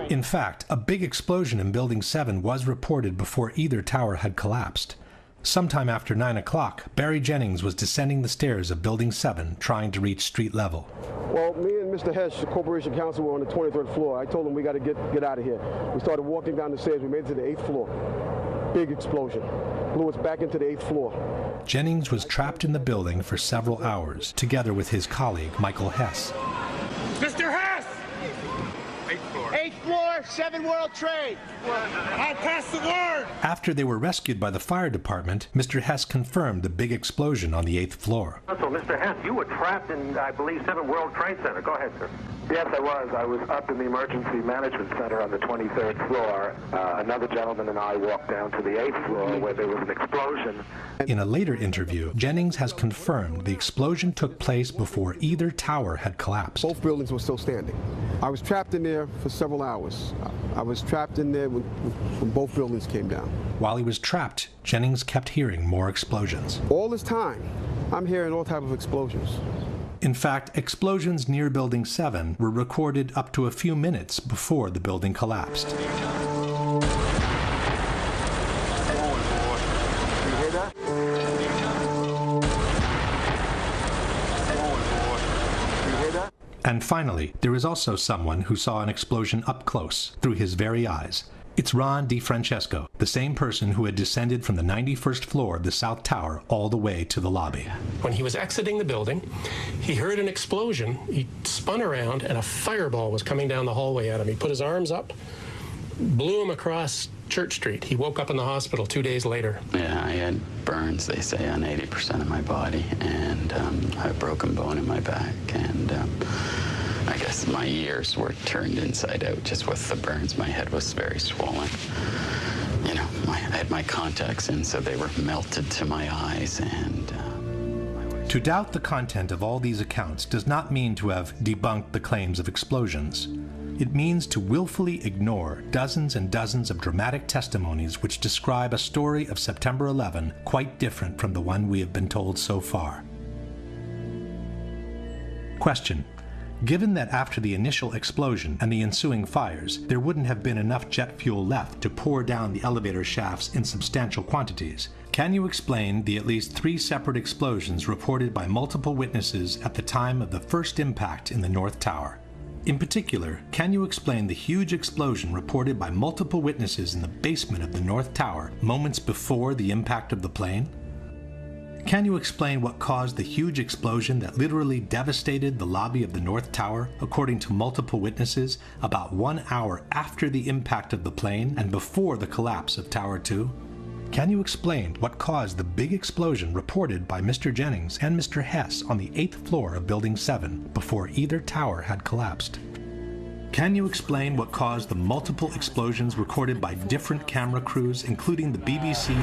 In fact, a big explosion in Building 7 was reported before either tower had collapsed. Sometime after 9 o'clock, Barry Jennings was descending the stairs of Building 7, trying to reach street level. Well, me and Mr. Hess, the Corporation Counsel, were on the 23rd floor. I told him we got to get out of here. We started walking down the stairs. We made it to the 8th floor. Big explosion. Blew us back into the 8th floor. Jennings was trapped in the building for several hours, together with his colleague, Michael Hess. Mr. Hess! 8th floor, 7 World Trade. I pass the word. After they were rescued by the fire department, Mr. Hess confirmed the big explosion on the 8th floor. So, Mr. Hess, you were trapped in, I believe, 7 World Trade Center. Go ahead, sir. Yes, I was. I was up in the Emergency Management Center on the 23rd floor. Another gentleman and I walked down to the 8th floor where there was an explosion. In a later interview, Jennings has confirmed the explosion took place before either tower had collapsed. Both buildings were still standing. I was trapped in there for several hours. I was trapped in there when both buildings came down. While he was trapped, Jennings kept hearing more explosions. All this time, I'm hearing all types of explosions. In fact, explosions near Building 7 were recorded up to a few minutes before the building collapsed. And finally, there is also someone who saw an explosion up close, through his very eyes. It's Ron DiFrancesco, the same person who had descended from the 91st floor of the South Tower all the way to the lobby. When he was exiting the building, he heard an explosion. He spun around, and a fireball was coming down the hallway at him. He put his arms up, blew him across Church Street. He woke up in the hospital 2 days later. Yeah, I had burns, they say, on 80% of my body, and I had a broken bone in my back, and I guess my ears were turned inside out just with the burns. My head was very swollen. You know, I had my contacts in, so they were melted to my eyes, and... To doubt the content of all these accounts does not mean to have debunked the claims of explosions. It means to willfully ignore dozens and dozens of dramatic testimonies which describe a story of September 11 quite different from the one we have been told so far. Question. Given that after the initial explosion and the ensuing fires, there wouldn't have been enough jet fuel left to pour down the elevator shafts in substantial quantities, can you explain the at least 3 separate explosions reported by multiple witnesses at the time of the first impact in the North Tower? In particular, can you explain the huge explosion reported by multiple witnesses in the basement of the North Tower moments before the impact of the plane? Can you explain what caused the huge explosion that literally devastated the lobby of the North Tower, according to multiple witnesses, about 1 hour after the impact of the plane and before the collapse of Tower 2? Can you explain what caused the big explosion reported by Mr. Jennings and Mr. Hess on the 8th floor of Building 7 before either tower had collapsed? Can you explain what caused the multiple explosions recorded by different camera crews, including the BBC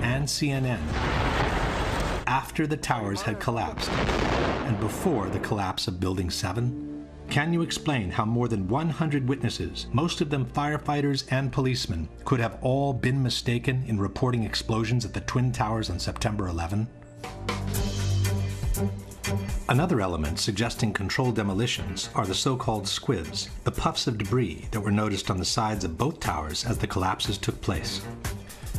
and CNN, after the towers had collapsed and before the collapse of Building 7? Can you explain how more than 100 witnesses, most of them firefighters and policemen, could have all been mistaken in reporting explosions at the Twin Towers on September 11? Another element suggesting controlled demolitions are the so-called squibs, the puffs of debris that were noticed on the sides of both towers as the collapses took place.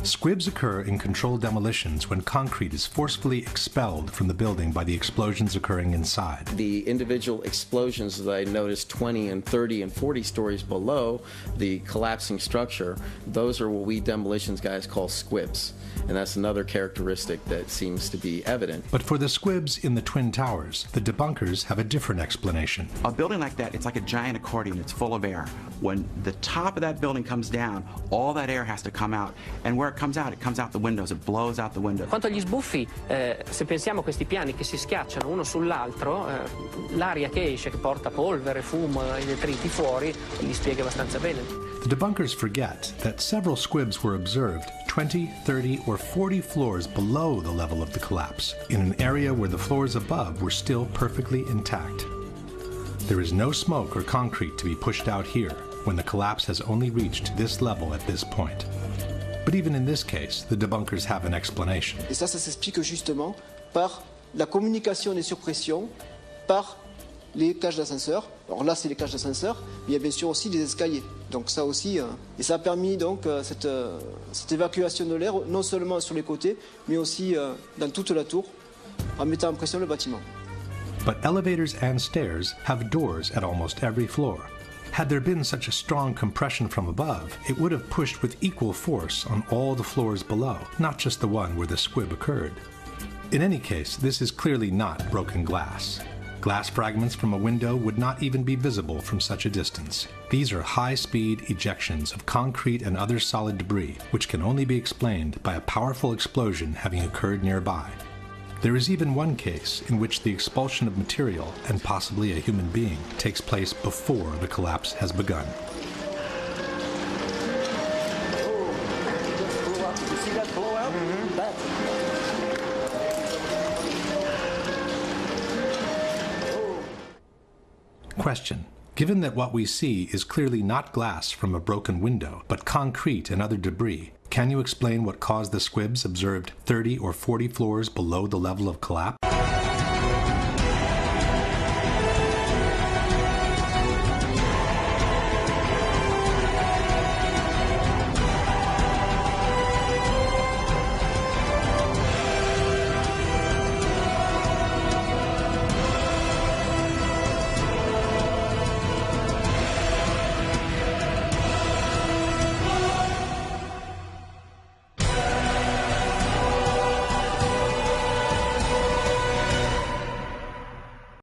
Squibs occur in controlled demolitions when concrete is forcefully expelled from the building by the explosions occurring inside. The individual explosions that I noticed 20 and 30 and 40 stories below the collapsing structure, those are what we demolitions guys call squibs. And that's another characteristic that seems to be evident. But for the squibs in the Twin Towers, the debunkers have a different explanation. A building like that, it's like a giant accordion. It's full of air. When the top of that building comes down, all that air has to come out. And where it comes out the windows. It blows out the windows. Quanto agli sbuffi, se pensiamo a questi piani che si schiacciano uno sull'altro, l'aria che esce, che porta polvere, fumo e detriti fuori, li spiega abbastanza bene. The debunkers forget that several squibs were observed 20, 30, or 40 floors below the level of the collapse, in an area where the floors above were still perfectly intact. There is no smoke or concrete to be pushed out here when the collapse has only reached this level at this point. But even in this case, the debunkers have an explanation. Et ça s'explique justement par la communication des surpressions, par les cages d'ascenseur. Alors là, c'est les cages d'ascenseur, mais il y a bien sûr aussi des escaliers. Donc ça aussi, et ça a permis donc cette évacuation de l'air, non seulement sur les côtés, mais aussi dans toute la tour, en mettant en pression le bâtiment. But elevators and stairs have doors at almost every floor. Had there been such a strong compression from above, it would have pushed with equal force on all the floors below, not just the one where the squib occurred. In any case, this is clearly not broken glass. Glass fragments from a window would not even be visible from such a distance. These are high-speed ejections of concrete and other solid debris, which can only be explained by a powerful explosion having occurred nearby. There is even one case in which the expulsion of material, and possibly a human being, takes place before the collapse has begun. Question. Given that what we see is clearly not glass from a broken window, but concrete and other debris, can you explain what caused the squibs observed 30 or 40 floors below the level of collapse?